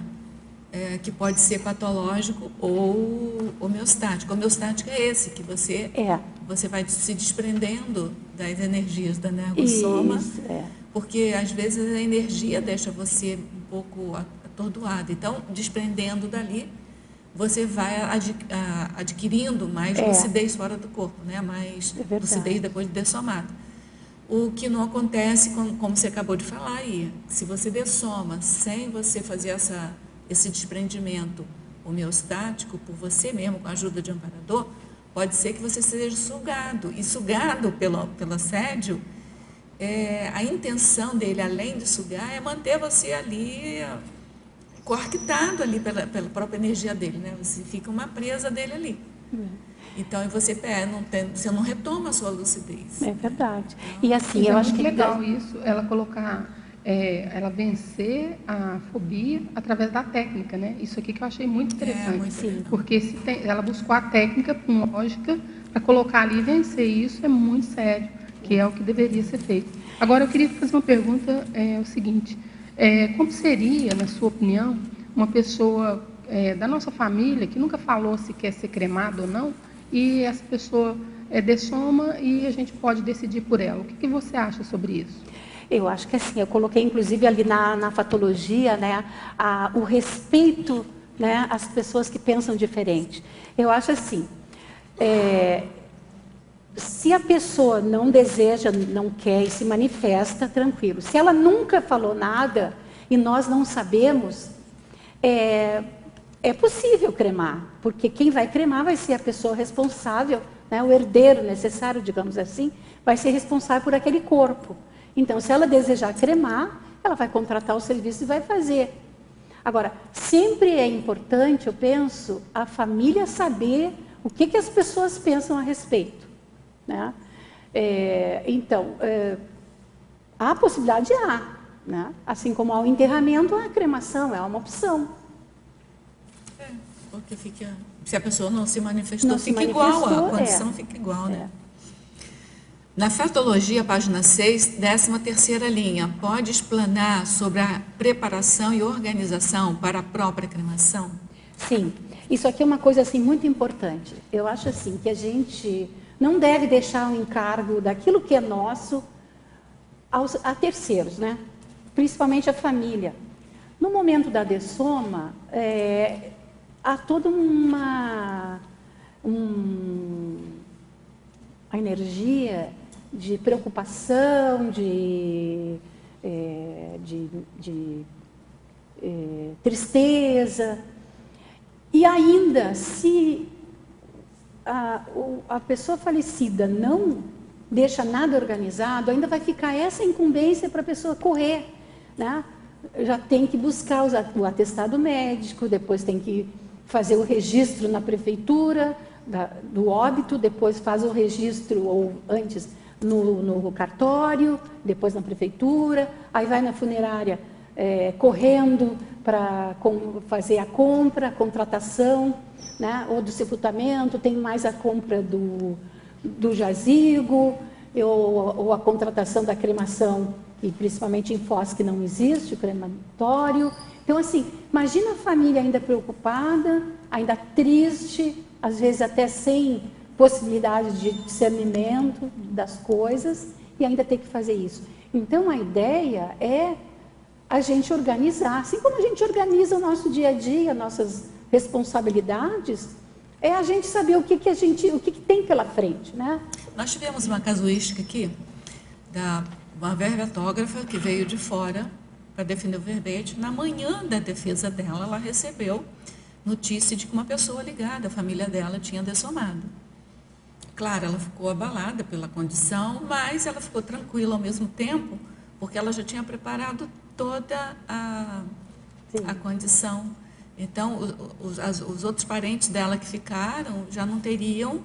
que pode ser patológico ou homeostático. Homeostático é esse, que você vai se desprendendo das energias da energossoma, porque às vezes a energia deixa você um pouco atordoado. Então, desprendendo dali, você vai adquirindo mais lucidez fora do corpo, né? Mais lucidez depois de dessomado. O que não acontece, como você acabou de falar aí, se você dessoma sem você fazer esse desprendimento homeostático por você mesmo, com a ajuda de amparador, pode ser que você seja sugado. E sugado pelo assédio, a intenção dele, além de sugar, é manter você ali coartado ali pela própria energia dele, né? Você fica uma presa dele ali. Então, você não retoma a sua lucidez. É verdade. E assim, eu acho que legal isso, ela colocar, ela vencer a fobia através da técnica, né? Isso aqui que eu achei muito interessante. Porque ela buscou a técnica com lógica para colocar ali e vencer isso é muito sério, que é o que deveria ser feito. Agora, eu queria fazer uma pergunta, o seguinte: como seria, na sua opinião, uma pessoa da nossa família que nunca falou se quer ser cremado ou não, e essa pessoa dessoma e a gente pode decidir por ela? O que você acha sobre isso? Eu acho que assim, eu coloquei inclusive ali na fatologia, né, o respeito, né, às pessoas que pensam diferente. Eu acho assim, se a pessoa não deseja, não quer e se manifesta, tranquilo. Se ela nunca falou nada e nós não sabemos, é possível cremar, porque quem vai cremar vai ser a pessoa responsável, né, o herdeiro necessário, digamos assim, vai ser responsável por aquele corpo. Então, se ela desejar cremar, ela vai contratar o serviço e vai fazer. Agora, sempre é importante, eu penso, a família saber o que as pessoas pensam a respeito, né? Então, há possibilidade, né? Assim como há o enterramento, a cremação é uma opção. Porque se a pessoa não se manifestou, fica igual, a condição fica igual, né? Na fatologia, página 6, 13ª linha, pode explanar sobre a preparação e organização para a própria cremação? Sim, isso aqui é uma coisa assim muito importante. Eu acho assim que a gente não deve deixar o encargo daquilo que é nosso a terceiros, né? Principalmente a família. No momento da dessoma, há toda uma energia de preocupação, de tristeza. E ainda, se a pessoa falecida não deixa nada organizado, ainda vai ficar essa incumbência para a pessoa correr, né? Já tem que buscar o atestado médico, depois tem que fazer o registro na prefeitura do óbito, depois faz o registro, ou antes, no cartório, depois na prefeitura, aí vai na funerária correndo para fazer a compra, a contratação, né, ou do sepultamento, tem mais a compra do jazigo, ou a contratação da cremação, e principalmente em Foz que não existe, o crematório. Então, assim, imagina a família ainda preocupada, ainda triste, às vezes até sem possibilidade de discernimento das coisas, e ainda ter que fazer isso. Então, a ideia é a gente organizar, assim como a gente organiza o nosso dia a dia, nossas responsabilidades, é a gente saber o que tem pela frente, né? Nós tivemos uma casuística aqui, uma verbetógrafa que veio de fora para defender o verbete. Na manhã da defesa dela, ela recebeu notícia de que uma pessoa ligada, a família dela, tinha dessomado. Claro, ela ficou abalada pela condição, mas ela ficou tranquila ao mesmo tempo, porque ela já tinha preparado toda a condição. Então, os outros parentes dela que ficaram já não teriam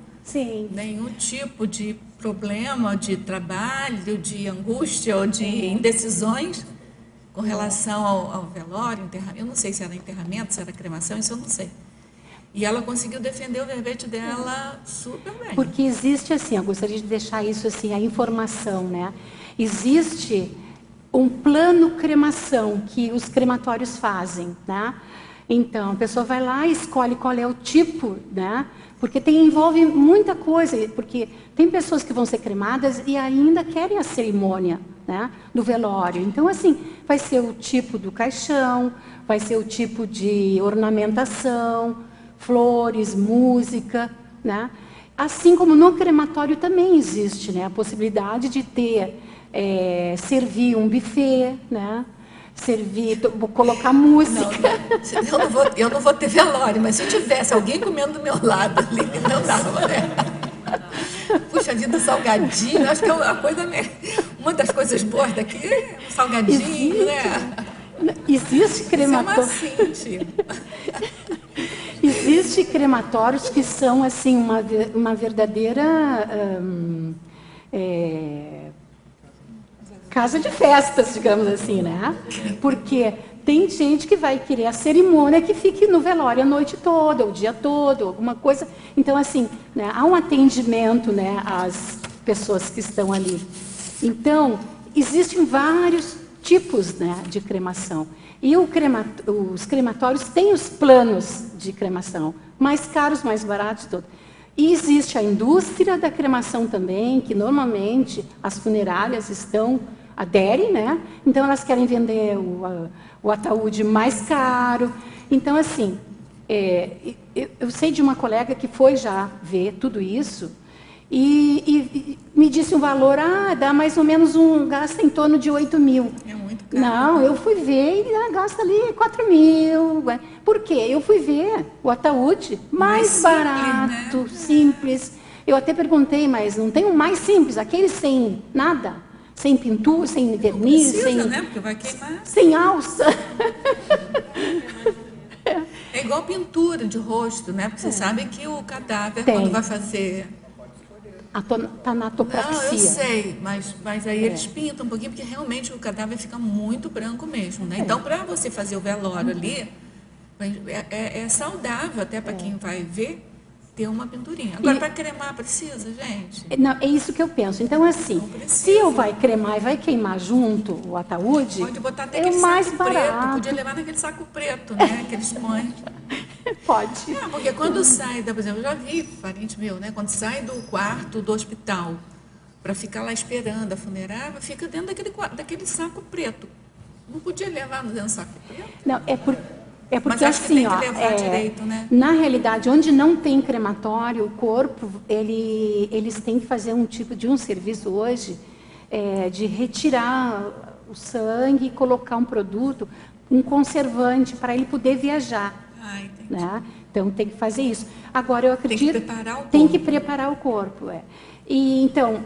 nenhum tipo de problema de trabalho, de angústia ou de indecisões com relação ao velório, enterramento. Eu não sei se era enterramento, se era cremação, isso eu não sei. E ela conseguiu defender o verbete dela super bem. Porque existe assim, eu gostaria de deixar isso assim, a informação, né? Existe um plano cremação que os crematórios fazem, né? Então, a pessoa vai lá e escolhe qual é o tipo, né? Porque envolve muita coisa, porque tem pessoas que vão ser cremadas e ainda querem a cerimônia, né, do velório. Então, assim, vai ser o tipo do caixão, vai ser o tipo de ornamentação, flores, música, né? Assim como no crematório também existe, né, a possibilidade de ter, servir um buffet, né? Colocar música. Eu não vou ter velório, mas se tivesse alguém comendo do meu lado ali, não dava, né? Puxa vida, salgadinho, acho que é uma das coisas boas daqui é um salgadinho, né? Existe crematório. Existe crematórios que são assim uma verdadeira casa de festas, digamos assim, né? Porque tem gente que vai querer a cerimônia que fique no velório a noite toda, o dia todo, alguma coisa. Então, assim, né, há um atendimento, né, às pessoas que estão ali. Então, existem vários tipos, né, de cremação. E os crematórios têm os planos de cremação, mais caros, mais baratos, tudo. E existe a indústria da cremação também, que normalmente as funerárias aderem, né? Então elas querem vender o ataúde mais caro. Então, assim, eu sei de uma colega que foi já ver tudo isso e me disse um valor, dá mais ou menos gasta em torno de 8 mil. É muito caro. Não, eu fui ver e gasta ali 4 mil. Por quê? Eu fui ver o ataúde mais barato, né? simples. Eu até perguntei, mas não tem um mais simples, aquele sem nada? Sem pintura, sem verniz, precisa, né? Porque vai queimar. Sem alça. É igual pintura de rosto, né? Porque você sabe que o cadáver, Tem. quando vai fazer... A tanatopraxia. Não, eu sei, mas aí eles pintam um pouquinho, porque realmente o cadáver fica muito branco mesmo, né? Então, para você fazer o velório ali, é saudável até para quem vai ver, ter uma pinturinha. Agora, para cremar, precisa, gente? Não, é isso que eu penso. Então, assim, se eu vai cremar e vai queimar junto o ataúde, pode botar até é aquele o mais saco barato. preto, podia levar naquele saco preto, né? Que eles põem. Pode. Porque quando sai, por exemplo, eu já vi parente meu, né? Quando sai do quarto do hospital para ficar lá esperando a funerária, fica dentro daquele saco preto. Não podia levar dentro do saco preto? Não, é porque Mas acho assim, que tem que levar direito, né? Na realidade, onde não tem crematório, o corpo, eles têm que fazer um tipo de serviço hoje de retirar o sangue e colocar um produto, um conservante, para ele poder viajar. Entendi. Né? Então, tem que fazer isso. Agora, eu acredito... Tem que preparar o corpo. Tem que preparar o corpo, E, então,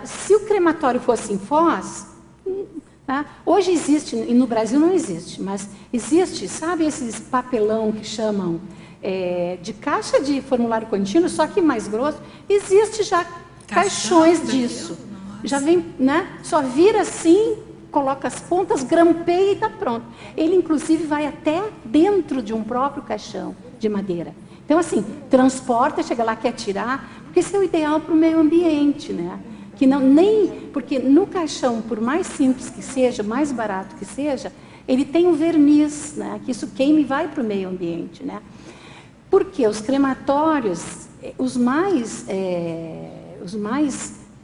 se o crematório fosse em Foz... Tá? Hoje existe, e no Brasil não existe, mas existe, sabe esses papelão que chamam de caixa de formulário contínuo, só que mais grosso? Existe já caixões disso. Já vem, né? Só vira assim, coloca as pontas, grampeia e está pronto. Ele, inclusive, vai até dentro de um próprio caixão de madeira. Então, assim, transporta, chega lá, quer tirar, porque isso é o ideal para o meio ambiente, né? Que porque no caixão, por mais simples que seja, mais barato que seja, ele tem um verniz, né? Que isso queima e vai para o meio ambiente, né? Porque os crematórios, os mais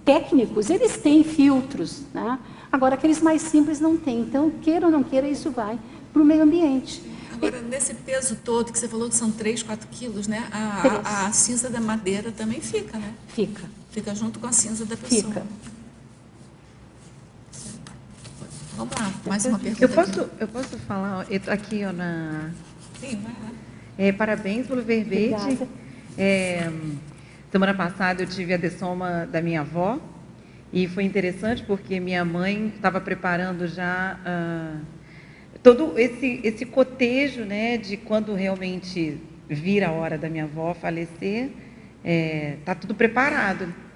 técnicos, eles têm filtros, né? Agora, aqueles mais simples não têm. Então, queira ou não queira, isso vai para o meio ambiente. Agora, nesse peso todo que você falou que são 3, 4 quilos, né? A cinza da madeira também fica, né? Fica junto com a cinza da pessoa. Fica. Vamos lá, mais uma pergunta. Eu posso falar aqui, ó, na... Sim, vai lá. Parabéns pelo verbete. Semana passada eu tive a dessoma da minha avó e foi interessante porque minha mãe estava preparando já todo esse cotejo, né, de quando realmente vir a hora da minha avó falecer, tá tudo preparado.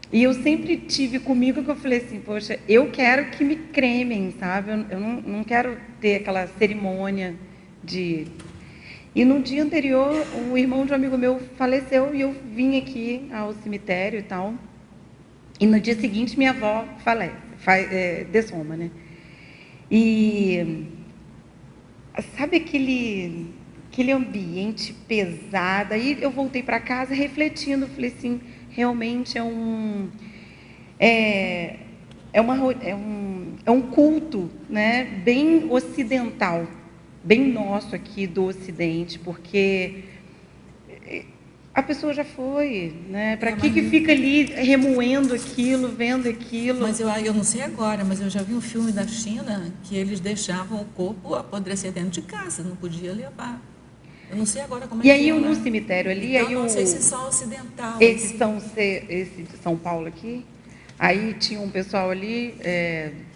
E eu sempre tive comigo que eu falei assim, poxa, eu quero que me cremem, sabe? Eu não quero ter aquela cerimônia de... E no dia anterior, um irmão de um amigo meu faleceu e eu vim aqui ao cemitério e tal. E no dia seguinte, minha avó dessoma, né? E sabe aquele ambiente pesado. Aí eu voltei para casa refletindo, falei assim, realmente é um culto, né, bem ocidental, bem nosso aqui do Ocidente, porque a pessoa já foi, né? Para que fica ali remoendo aquilo, vendo aquilo? Mas eu não sei agora, mas eu já vi um filme da China que eles deixavam o corpo apodrecer dentro de casa, não podia levar. Eu não sei agora como é que é. E aí no cemitério ali, então, aí não sei se só ocidental. Esse de São Paulo aqui, aí tinha um pessoal ali,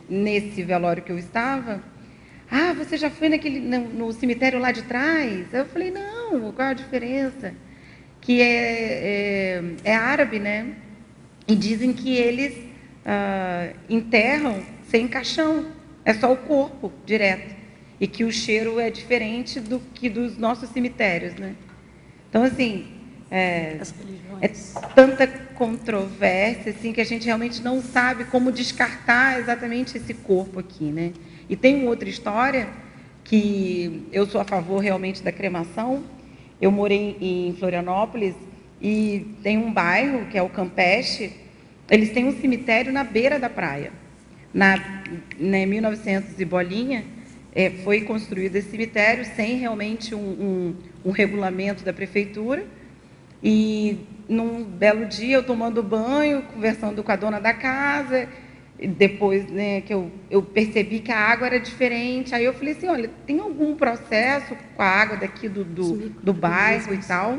nesse velório que eu estava. Ah, você já foi no cemitério lá de trás? Eu falei, não, qual a diferença? Que é árabe, né? E dizem que eles enterram sem caixão, é só o corpo direto. E que o cheiro é diferente do que dos nossos cemitérios, né? Então, assim, é tanta controvérsia, assim, que a gente realmente não sabe como descartar exatamente esse corpo aqui, né? E tem uma outra história que eu sou a favor realmente da cremação. Eu morei em Florianópolis e tem um bairro, que é o Campeche, eles têm um cemitério na beira da praia. Em 1900 e bolinha, foi construído esse cemitério sem realmente um regulamento da prefeitura. E, num belo dia, eu tomando banho, conversando com a dona da casa, depois, né, que eu percebi que a água era diferente. Aí eu falei assim, olha, tem algum processo com a água daqui do bairro e tal?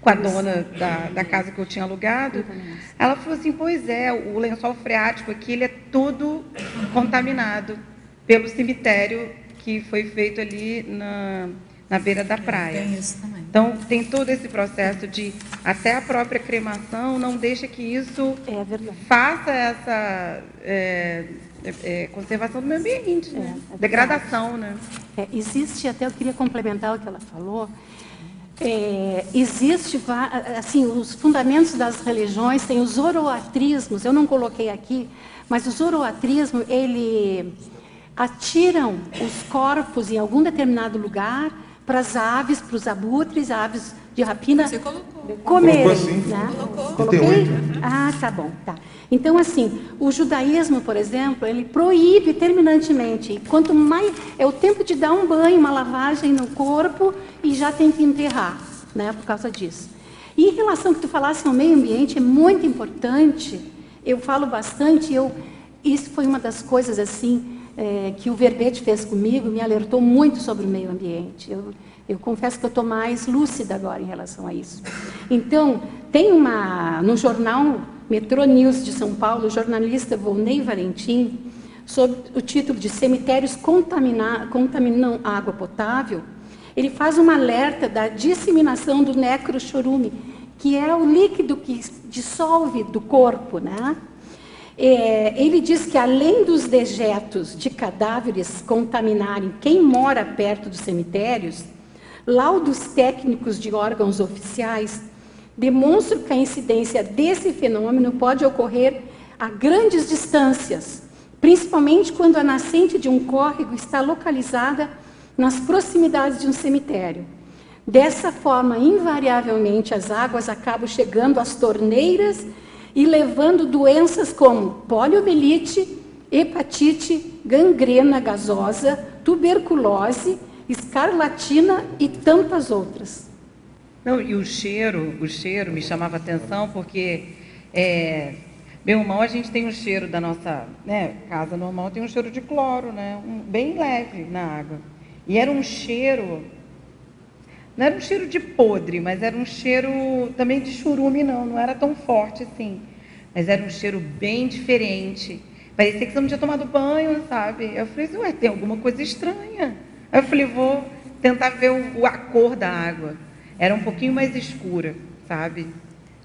Com a dona da casa que eu tinha alugado. Ela falou assim, pois é, o lençol freático aqui, ele é todo contaminado pelo cemitério que foi feito ali na beira da praia. Tem isso também. Então, tem todo esse processo de, até a própria cremação, não deixa que isso faça essa conservação do meio ambiente, né? Degradação, né? Existe, até eu queria complementar o que ela falou, existe, assim, os fundamentos das religiões, tem os zoroatrismos, eu não coloquei aqui, mas o zoroatrismo, ele atiram os corpos em algum determinado lugar para as aves, para os abutres, aves de rapina comerem. Assim? Né? Coloquei? Ah, tá bom. Tá. Então, assim, o judaísmo, por exemplo, ele proíbe terminantemente. Quanto mais é o tempo de dar um banho, uma lavagem no corpo e já tem que enterrar, né, por causa disso. E em relação ao que tu falasse ao meio ambiente, é muito importante. Eu falo bastante. Isso foi uma das coisas assim que o Verbete fez comigo, me alertou muito sobre o meio ambiente. Eu confesso que eu estou mais lúcida agora em relação a isso. Então, tem no jornal Metrô News de São Paulo, o jornalista Volney Valentim, sob o título de Cemitérios contaminam a água potável, ele faz um alerta da disseminação do necrochorume, que é o líquido que dissolve do corpo, né? Ele diz que, além dos dejetos de cadáveres contaminarem quem mora perto dos cemitérios, laudos técnicos de órgãos oficiais demonstram que a incidência desse fenômeno pode ocorrer a grandes distâncias, principalmente quando a nascente de um córrego está localizada nas proximidades de um cemitério. Dessa forma, invariavelmente, as águas acabam chegando às torneiras e levando doenças como poliomielite, hepatite, gangrena gasosa, tuberculose, escarlatina e tantas outras. Não, e o cheiro me chamava atenção porque meu irmão, a gente tem um cheiro da nossa, né, casa normal, tem um cheiro de cloro, né, bem leve na água. E era um cheiro, não era um cheiro de podre, mas era um cheiro também de churume, não era tão forte assim. Mas era um cheiro bem diferente. Parecia que você não tinha tomado banho, sabe? Eu falei assim, tem alguma coisa estranha. Aí eu falei, vou tentar ver a cor da água. Era um pouquinho mais escura, sabe?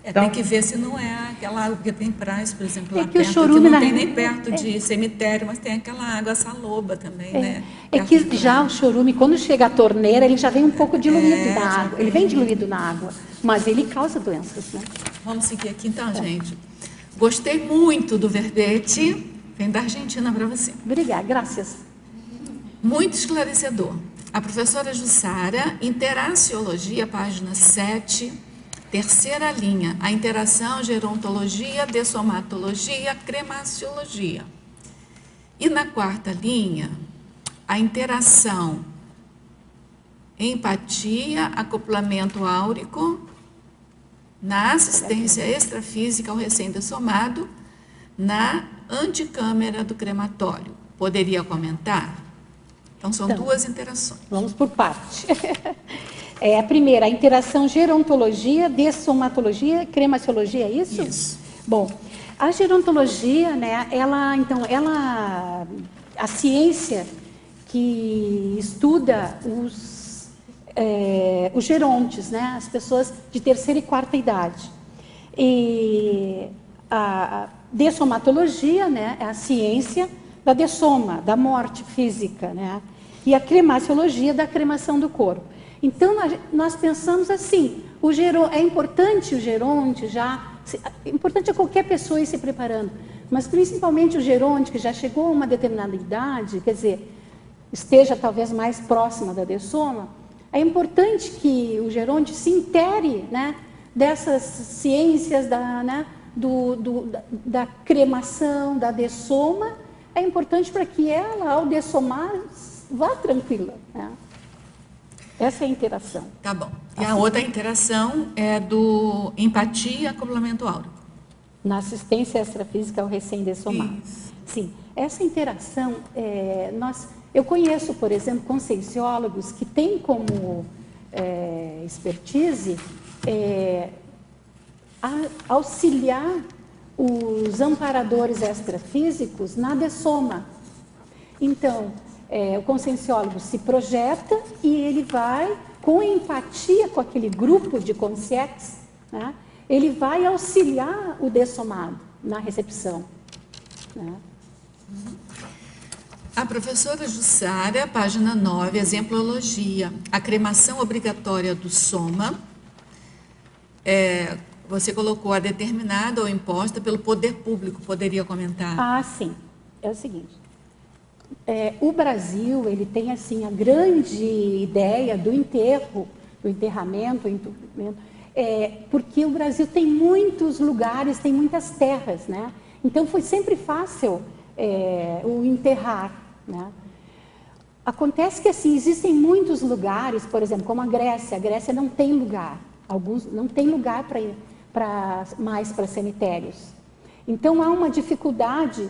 Então, tem que ver se não é aquela água que tem praias, por exemplo, lá que perto, o chorume que não tem nem perto de cemitério, mas tem aquela água saloba também, né? Que já o chorume, quando chega à torneira, ele já vem um pouco diluído na água. Ele vem diluído na água, mas ele causa doenças, né? Vamos seguir aqui então, gente. Gostei muito do verbete. Vem da Argentina para você. Obrigada, graças. Muito esclarecedor. A professora Jussara, Interaciologia, página 7, terceira linha. A interação, gerontologia, dessomatologia, cremaciologia. E na quarta linha, a interação, empatia, acoplamento áurico, na assistência extrafísica ao recém-dessomado, na anticâmara do crematório. Poderia comentar? Então, são duas interações. Vamos por parte. A primeira, a interação gerontologia, dessomatologia, cremaciologia, é isso? Isso. Bom, a gerontologia, né, a ciência que estuda os gerontes, né, as pessoas de terceira e quarta idade. E a dessomatologia, né, é a ciência da dessoma, da morte física, né, e a cremaciologia da cremação do corpo. Então, nós pensamos assim, é importante o geronte é importante a qualquer pessoa ir se preparando, mas principalmente o geronte que já chegou a uma determinada idade, quer dizer, esteja talvez mais próxima da dessoma, é importante que o geronte se intere, né, dessas ciências da cremação, da dessoma. É importante para que ela, ao dessomar, vá tranquila, né? Essa é a interação. Tá bom. E a outra interação é do empatia e acoplamento áurico. Na assistência extrafísica ao recém-dessomado. Sim, essa interação, eu conheço, por exemplo, conscienciólogos que têm como expertise auxiliar os amparadores extrafísicos na dessoma. Então, o conscienciólogo se projeta e ele vai, com empatia com aquele grupo de conscientes, né, ele vai auxiliar o dessomado na recepção, né? A professora Jussara, página 9, exemplologia. A cremação obrigatória do soma, você colocou a determinada ou imposta pelo poder público, poderia comentar? Ah, sim. É o seguinte, o Brasil, ele tem assim a grande ideia do enterramento, porque o Brasil tem muitos lugares, tem muitas terras, né? Então foi sempre fácil o enterrar, né? Acontece que assim existem muitos lugares, por exemplo, como a Grécia não tem lugar, alguns não tem lugar mais para cemitérios. Então há uma dificuldade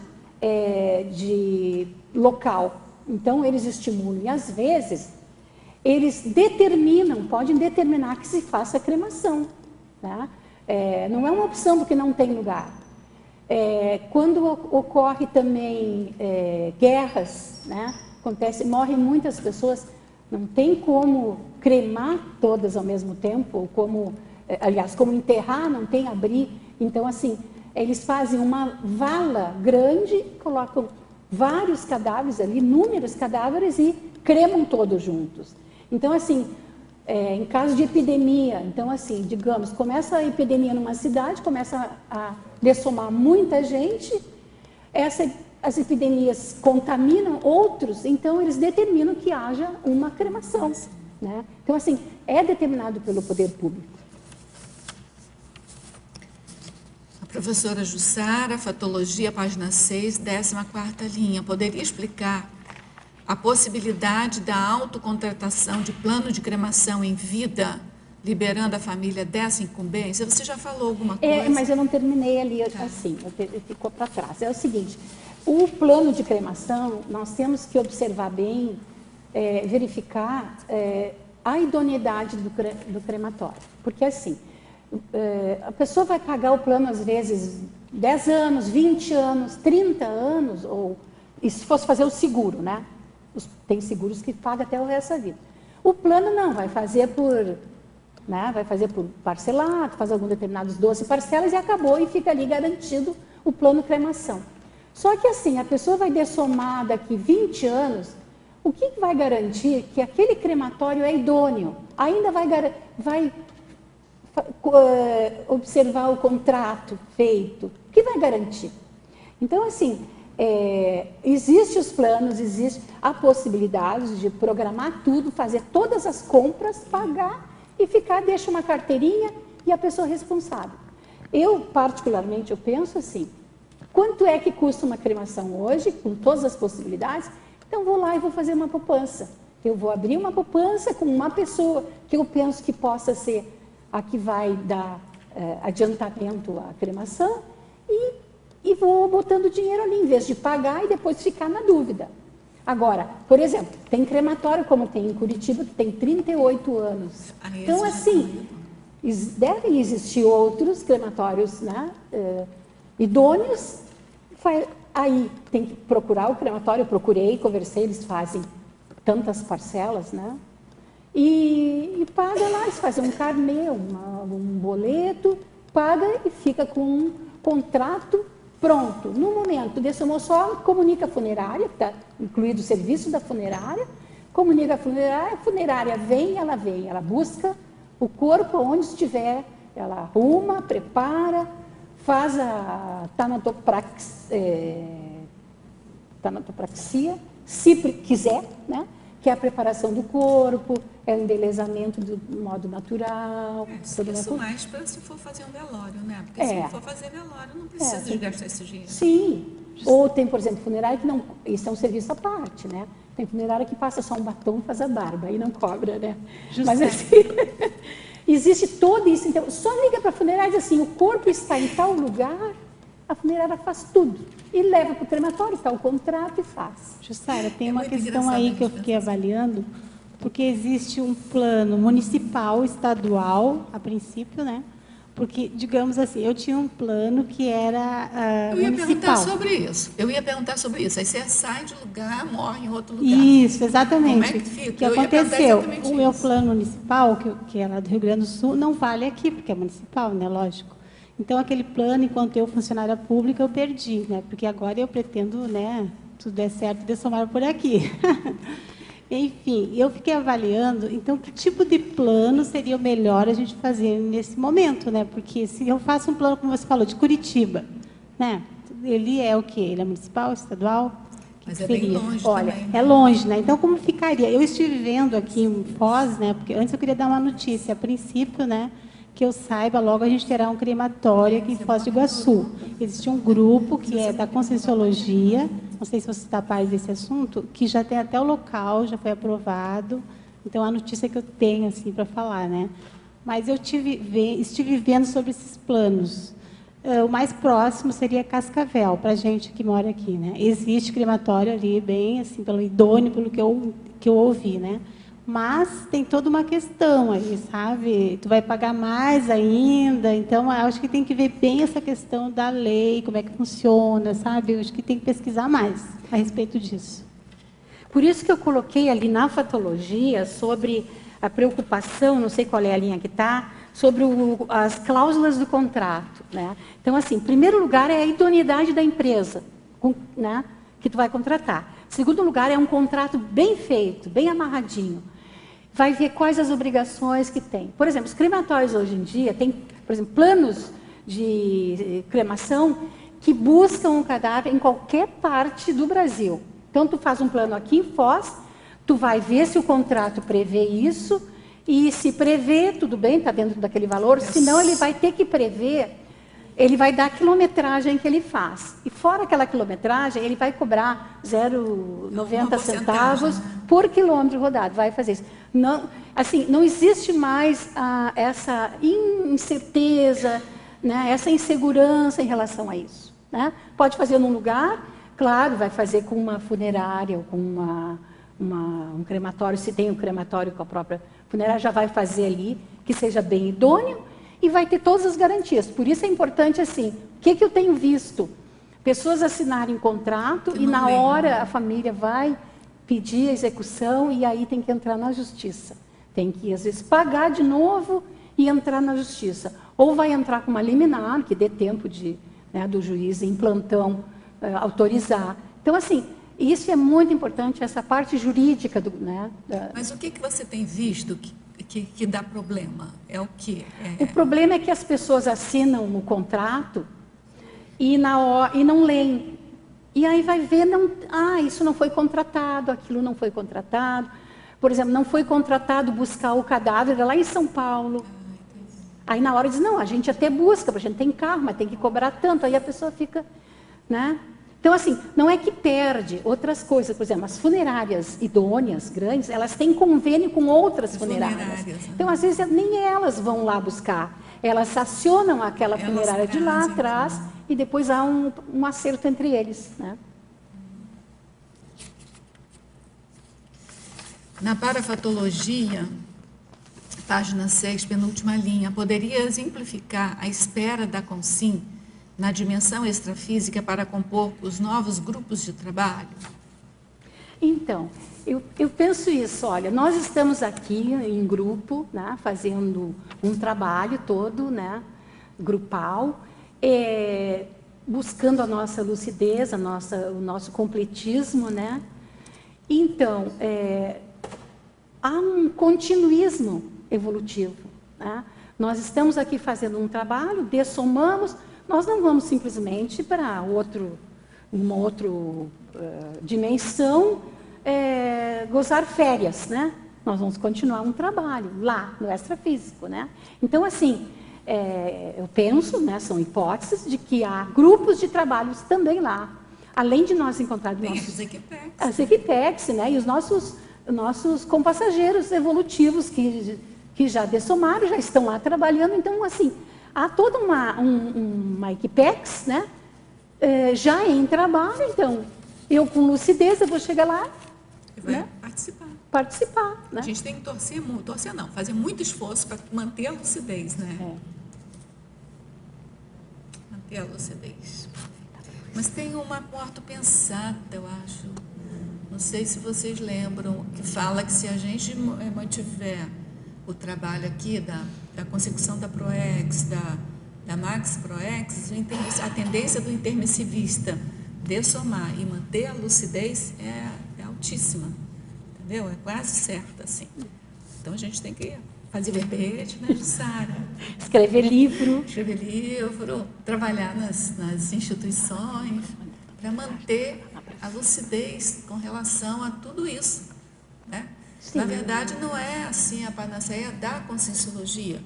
de local. Então eles estimulam e às vezes eles podem determinar que se faça cremação, né? Não é uma opção porque não tem lugar. Quando ocorre também guerras, né? Morrem muitas pessoas, não tem como cremar todas ao mesmo tempo, como enterrar, não tem abrir. Então, assim, eles fazem uma vala grande, colocam vários cadáveres ali, inúmeros cadáveres, e cremam todos juntos. Então, assim, em caso de epidemia, então, assim, digamos, começa a epidemia numa cidade, começa a dessomar muita gente, as epidemias contaminam outros, então eles determinam que haja uma cremação, né? Então, assim, é determinado pelo poder público. A professora Jussara, Fatologia, página 6, 14ª linha. Poderia explicar a possibilidade da autocontratação de plano de cremação em vida, liberando a família dessa incumbência? Você já falou alguma coisa? Mas eu não terminei ali assim, ficou para trás. É o seguinte, o plano de cremação, nós temos que observar bem, verificar a idoneidade do crematório. Porque assim, a pessoa vai pagar o plano às vezes 10 anos, 20 anos, 30 anos, e se fosse fazer o seguro, né? Tem seguros que pagam até o resto da vida. O plano não, vai fazer por parcelado, faz alguns determinados 12 parcelas e acabou, e fica ali garantido o plano cremação. Só que assim, a pessoa vai dessomar daqui 20 anos, o que vai garantir que aquele crematório é idôneo? Ainda vai observar o contrato feito. O que vai garantir? Então, assim, Existem os planos, existe a possibilidade de programar tudo, fazer todas as compras, pagar e ficar, deixa uma carteirinha e a pessoa responsável. Eu, particularmente, eu penso assim, quanto é que custa uma cremação hoje, com todas as possibilidades? Então, vou lá e vou fazer uma poupança. Eu vou abrir uma poupança com uma pessoa que eu penso que possa ser a que vai dar adiantamento à cremação e vou botando dinheiro ali, em vez de pagar e depois ficar na dúvida. Agora, por exemplo, tem crematório, como tem em Curitiba, que tem 38 anos. Então, assim, devem existir outros crematórios, né, idôneos. Aí tem que procurar o crematório, eu procurei, conversei, eles fazem tantas parcelas, né? E paga lá, eles fazem um carnê, um boleto, paga e fica com um contrato pronto. No momento desse só comunica a funerária, que está incluído o serviço da funerária, comunica a funerária vem, ela busca o corpo onde estiver, ela arruma, prepara, faz a tanatopraxia, se quiser, né? Que é a preparação do corpo, é o embelezamento do modo natural. Isso mais para se for fazer um velório, né? Porque se não for fazer velório, não precisa de gastar esse dinheiro. Sim. Ou tem, por exemplo, funerária que não... Isso é um serviço à parte, né? Tem funerária que passa só um batom e faz a barba, e não cobra, né? Mas assim... Existe todo isso. Então, só liga para a funerária e diz assim, o corpo está em tal lugar, a funerária faz tudo. E leva para o crematório, está o contrato e faz. Jussara, tem uma questão aí que eu fiquei avaliando, porque existe um plano municipal, estadual, a princípio, né? Porque, digamos assim, eu tinha um plano que era municipal. Eu ia perguntar sobre isso. Aí você sai de lugar, morre em outro lugar. Isso, exatamente. Como é que fica? O que aconteceu? O meu plano municipal, que é lá do Rio Grande do Sul, não vale aqui, porque é municipal, né? Lógico. Então, aquele plano, enquanto eu funcionária pública, eu perdi, né? Porque agora eu pretendo, né? Tudo der certo, dessomar por aqui. Enfim, eu fiquei avaliando, então, que tipo de plano seria o melhor a gente fazer nesse momento, né? Porque se eu faço um plano, como você falou, de Curitiba, né? Ele é o quê? Ele é municipal, estadual? Mas é bem longe. Olha, também, é longe, né? Então, como ficaria? Eu estive vendo aqui em Foz, né? Porque antes eu queria dar uma notícia, a princípio, né? Que eu saiba, logo a gente terá um crematório aqui em Foz do Iguaçu. Existe um grupo que é da Conscienciologia, não sei se você está a par desse assunto, que já tem até o local, já foi aprovado. Então, a notícia que eu tenho assim para falar, né? Mas eu estive vendo sobre esses planos. O mais próximo seria Cascavel, para a gente que mora aqui, né? Existe crematório ali, bem assim, pelo idôneo, pelo que eu ouvi, né? Mas tem toda uma questão aí, sabe? Tu vai pagar mais ainda, então eu acho que tem que ver bem essa questão da lei, como é que funciona, sabe? Eu acho que tem que pesquisar mais a respeito disso. Por isso que eu coloquei ali na fatologia sobre a preocupação, não sei qual é a linha que está, sobre as cláusulas do contrato, né? Então, assim, em primeiro lugar é a idoneidade da empresa, né, que tu vai contratar. Em segundo lugar é um contrato bem feito, bem amarradinho. Vai ver quais as obrigações que tem. Por exemplo, os crematórios hoje em dia têm, por exemplo, planos de cremação que buscam um cadáver em qualquer parte do Brasil. Então, tu faz um plano aqui em Foz, tu vai ver se o contrato prevê isso, e se prevê, tudo bem, está dentro daquele valor, senão ele vai ter que prever, ele vai dar a quilometragem que ele faz. E fora aquela quilometragem, ele vai cobrar 0,90 centavos por quilômetro rodado, vai fazer isso. Não, assim, não existe mais essa incerteza, né, essa insegurança em relação a isso, né? Pode fazer num lugar, claro, vai fazer com uma funerária ou com um crematório, se tem um crematório com a própria funerária, já vai fazer ali, que seja bem idôneo, e vai ter todas as garantias. Por isso é importante, assim, o que eu tenho visto? Pessoas assinarem contrato e na hora a família vai pedir a execução e aí tem que entrar na justiça. Tem que, às vezes, pagar de novo e entrar na justiça. Ou vai entrar com uma liminar, que dê tempo do juiz em plantão autorizar. Então, assim, isso é muito importante, essa parte jurídica. Mas o que você tem visto que dá problema? É o quê? O problema é que as pessoas assinam o contrato e não leem. E aí vai ver, não, isso não foi contratado, aquilo não foi contratado. Por exemplo, não foi contratado buscar o cadáver lá em São Paulo. Aí na hora diz, não, a gente até busca, a gente tem carro, mas tem que cobrar tanto. Aí a pessoa fica, né? Então, assim, não é que perde outras coisas. Por exemplo, as funerárias idôneas, grandes, elas têm convênio com outras funerárias. Então, às vezes, nem elas vão lá buscar. Elas acionam aquela funerária de lá atrás e depois há um acerto entre eles, né? Na parafatologia, página 6, penúltima linha, poderia exemplificar a espera da Consim na dimensão extrafísica para compor os novos grupos de trabalho? Então, eu penso isso, olha, nós estamos aqui em grupo, né, fazendo um trabalho todo, né, grupal, buscando a nossa lucidez, o nosso completismo, né? Então, há um continuismo evolutivo, né? Nós estamos aqui fazendo um trabalho, dessomamos, nós não vamos simplesmente para uma outra dimensão gozar férias, né? Nós vamos continuar um trabalho lá no extrafísico, né? Então, assim, eu penso, né, são hipóteses de que há grupos de trabalhos também lá, além de nós encontrarmos as equipex, né, e os nossos compassageiros evolutivos que já dessomaram, já estão lá trabalhando. Então, assim, há toda uma equipex, né, já em trabalho. Então, eu com lucidez, eu vou chegar lá e vai, né, participar, né? A gente tem que torcer não, fazer muito esforço para manter a lucidez, né? Manter a lucidez. Mas tem uma ortopensata, eu acho, não sei se vocês lembram, que fala que se a gente mantiver o trabalho aqui da consecução da PROEX, da Max PROEX, a tendência do intermissivista dessomar e manter a lucidez é altíssima, entendeu? É quase certa, assim. Então, a gente tem que fazer verbete, né, Jussara? Escrever livro, trabalhar nas instituições, para manter a lucidez com relação a tudo isso, né? Sim. Na verdade, não é assim a panaceia da conscienciologia,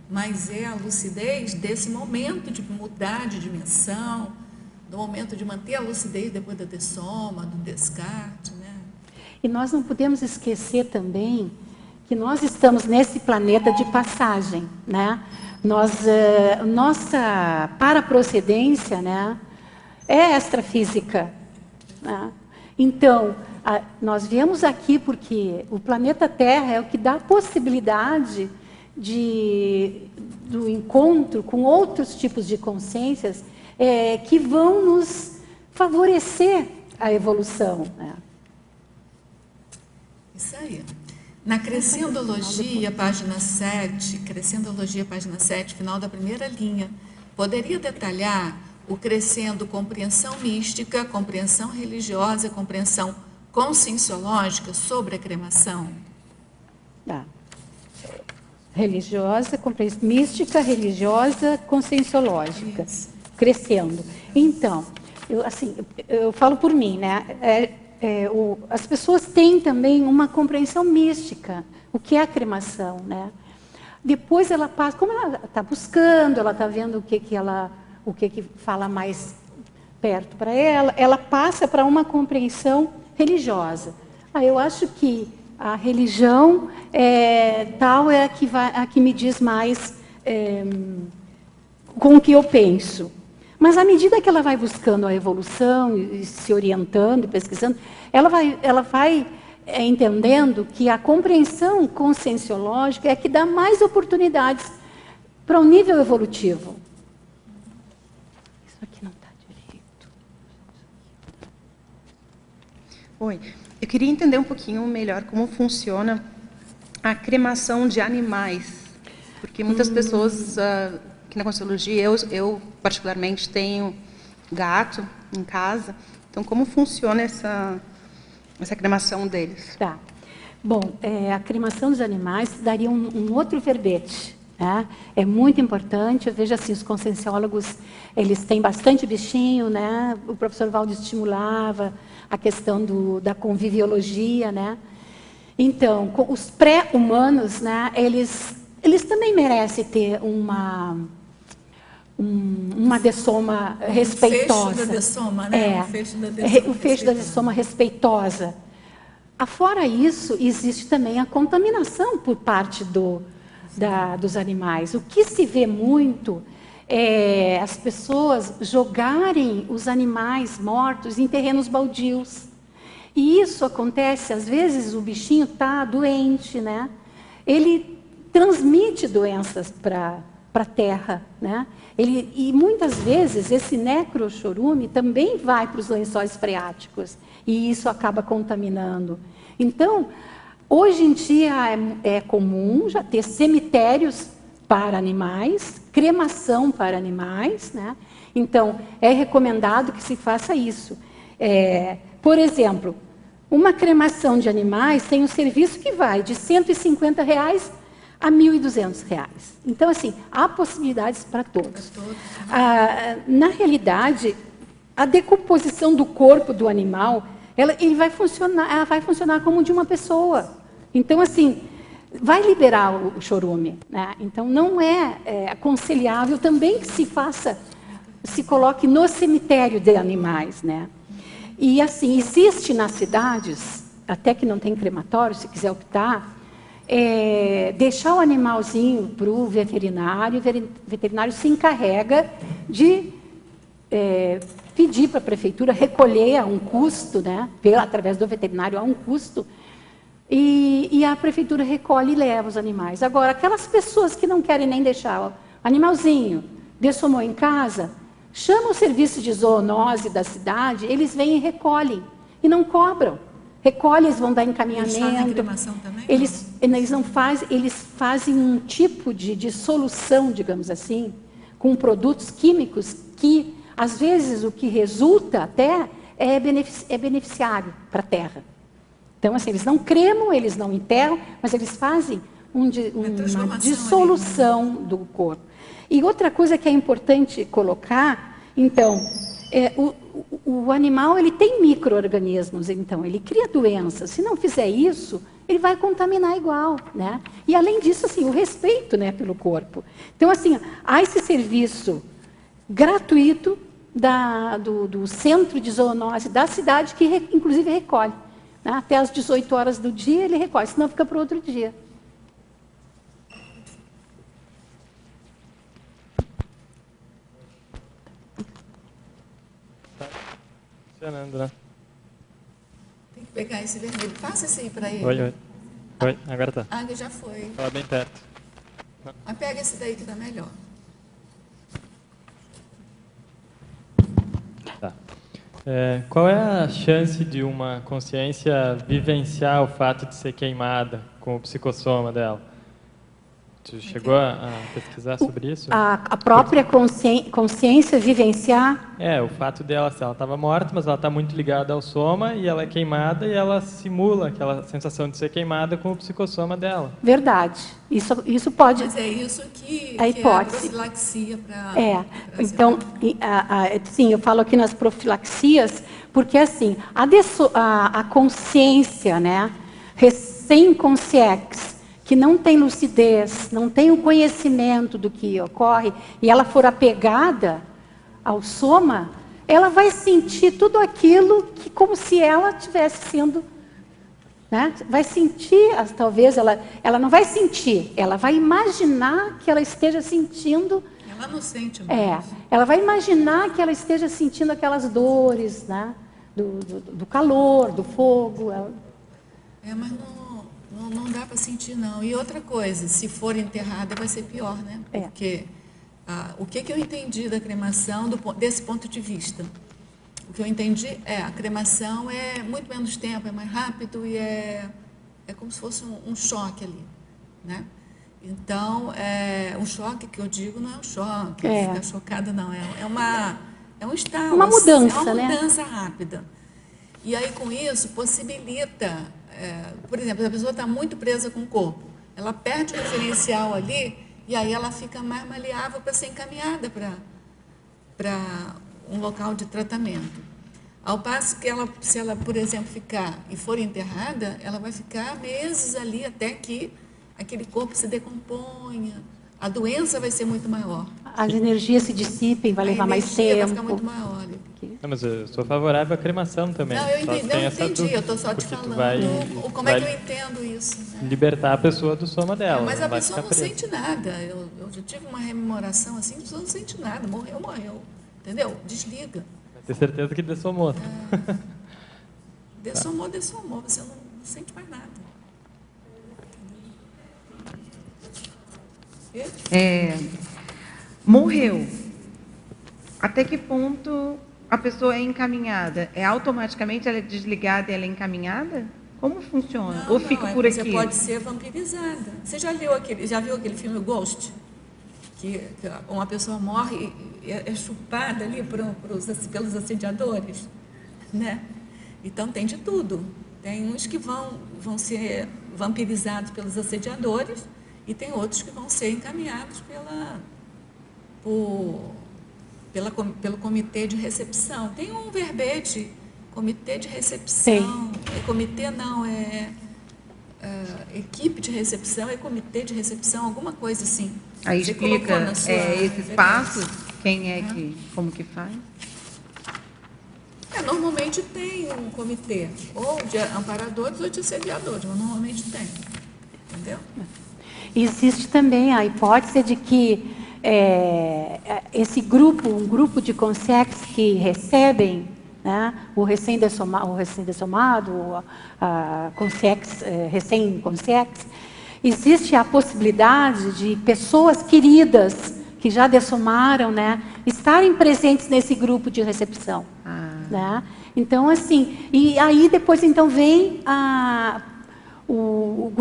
mas é a lucidez desse momento de mudar de dimensão, do momento de manter a lucidez depois da dessoma, do descarte, né? E nós não podemos esquecer também que nós estamos nesse planeta de passagem, né? Nossa paraprocedência, né, é extrafísica, né? Então, nós viemos aqui porque o planeta Terra é o que dá a possibilidade do encontro com outros tipos de consciências que vão nos favorecer a evolução, né? Isso aí. Na Crescendologia, página 7, final da primeira linha, poderia detalhar o crescendo compreensão mística, compreensão religiosa, compreensão conscienciológica sobre a cremação? Tá. Religiosa, mística, religiosa, conscienciológica. Isso. Crescendo. Então, eu falo por mim, né? As pessoas têm também uma compreensão mística, o que é a cremação, né? Depois ela passa, como ela está buscando, ela está vendo o que fala mais perto para ela, ela passa para uma compreensão religiosa. Eu acho que a religião tal é a que me diz mais com o que eu penso. Mas à medida que ela vai buscando a evolução e se orientando e pesquisando, ela vai entendendo que a compreensão conscienciológica é que dá mais oportunidades para o nível evolutivo. Isso aqui não está direito. Oi, eu queria entender um pouquinho melhor como funciona a cremação de animais, porque muitas pessoas aqui na Conscienciologia, eu particularmente tenho gato em casa, então como funciona essa cremação deles? Tá. Bom, a cremação dos animais daria um outro verbete, né? É muito importante. Eu vejo assim, os conscienciólogos, eles têm bastante bichinho, né? O professor Valdo estimulava a questão da conviviologia, né? Então, os pré-humanos, né? Eles também merecem ter uma dessoma respeitosa. O fecho da dessoma, né? O fecho da dessoma respeitosa. Afora isso, existe também a contaminação por parte dos animais. O que se vê muito é as pessoas jogarem os animais mortos em terrenos baldios. E isso acontece, às vezes o bichinho está doente, né? Ele transmite doenças para a terra, né? E muitas vezes esse necrochorume também vai para os lençóis freáticos e isso acaba contaminando. Então, hoje em dia é comum já ter cemitérios para animais, cremação para animais, né? Então, é recomendado que se faça isso. Por exemplo, uma cremação de animais tem um serviço que vai de R$ 150 a R$ 1.200. Então, assim, há possibilidades para todos. Na realidade, a decomposição do corpo do animal, ela vai funcionar como de uma pessoa. Então, assim, vai liberar o chorume, né? Então, não é aconselhável também que se coloque no cemitério de animais, né? E, assim, existe nas cidades, até que não tem crematório, se quiser optar, deixar o animalzinho para o veterinário se encarrega de pedir para a prefeitura recolher a um custo, né, através do veterinário a um custo, e a prefeitura recolhe e leva os animais. Agora, aquelas pessoas que não querem nem deixar o animalzinho, dessomou em casa, chama o serviço de zoonose da cidade, eles vêm e recolhem, e não cobram. Recolhem, eles vão dar encaminhamento. Eles fazem cremação também? Eles não fazem, eles fazem um tipo de solução, digamos assim, com produtos químicos que, às vezes, o que resulta até é beneficiário para a terra. Então, assim, eles não cremam, eles não enterram, mas eles fazem uma dissolução do corpo. E outra coisa que é importante colocar, então, o animal ele tem micro-organismos, então, ele cria doenças. Se não fizer isso, ele vai contaminar igual, né? E, além disso, assim, o respeito, né, pelo corpo. Então, assim, há esse serviço gratuito do centro de zoonose da cidade, que, inclusive, recolhe. Né? Até às 18 horas do dia, ele recolhe, senão fica para outro dia. Funcionando, né? Tem que pegar esse vermelho. Passa esse aí para ele. Oi, agora tá. Ah, já foi. Fala bem perto. Mas pega esse daí que tá melhor. Tá. Qual é a chance de uma consciência vivenciar o fato de ser queimada com o psicossoma dela? Tu chegou a pesquisar sobre isso? A própria consciência vivenciar? O fato dela, ela estava morta, mas ela está muito ligada ao soma e ela é queimada e ela simula aquela sensação de ser queimada com o psicossoma dela. Verdade. Isso pode... Mas é isso que a hipótese. É a profilaxia para... Então, sim, eu falo aqui nas profilaxias, porque assim, a consciência, né, recém-consciex, que não tem lucidez, não tem o conhecimento do que ocorre, e ela for apegada ao soma, ela vai sentir tudo aquilo que como se ela estivesse sendo, né? Vai sentir, talvez ela não vai sentir, ela vai imaginar que ela esteja sentindo. Ela não sente mais. Ela vai imaginar que ela esteja sentindo aquelas dores, né? Do calor, do fogo. Mas não dá para sentir, não. E outra coisa, se for enterrada, vai ser pior, né? Porque o que eu entendi da cremação desse ponto de vista? O que eu entendi a cremação é muito menos tempo, é mais rápido e é como se fosse um choque ali, né? Então, um choque que eu digo não é um choque, ficar chocada não, é um estalo. Uma mudança, né? É uma mudança rápida. E aí, com isso, possibilita... por exemplo, a pessoa está muito presa com o corpo, ela perde o referencial ali E aí ela fica mais maleável para ser encaminhada para um local de tratamento. Ao passo que ela, se ela, por exemplo, ficar e for enterrada, ela vai ficar meses ali até que aquele corpo se decomponha. A doença vai ser muito maior. As energias se dissipem, vai levar mais tempo. Vai ficar muito maior. Não, mas eu sou favorável à cremação também. Não, eu entendi, eu estou só te falando como é que eu entendo isso. Né? Libertar a pessoa do soma dela. Mas a pessoa não sente nada. Eu já tive uma rememoração assim, a pessoa não sente nada. Morreu, morreu. Entendeu? Desliga. Ter certeza que dessomou. Dessomou, dessomou. Você não sente mais nada. Morreu. Até que ponto a pessoa é encaminhada? Automaticamente ela é desligada e ela é encaminhada? Como funciona? Não, ou fica por aqui? Você pode ser vampirizada. Você já viu aquele filme Ghost? Que uma pessoa morre e é chupada ali pelos assediadores, né? Então tem de tudo. Tem uns que vão ser vampirizados pelos assediadores e tem outros que vão ser encaminhados pelo comitê de recepção. Tem um verbete, comitê de recepção. Comitê não, equipe de recepção, comitê de recepção, alguma coisa assim. Aí você explica esses passos, quem é que, como que faz? Normalmente tem um comitê, ou de amparadores ou de assediadores, mas normalmente tem, entendeu? Existe também a hipótese de que esse grupo, um grupo de consex que recebem, né, o recém-dessomado, recém-consex, existe a possibilidade de pessoas queridas que já dessomaram, né, estarem presentes nesse grupo de recepção. Né? Então, assim, e aí depois então vem o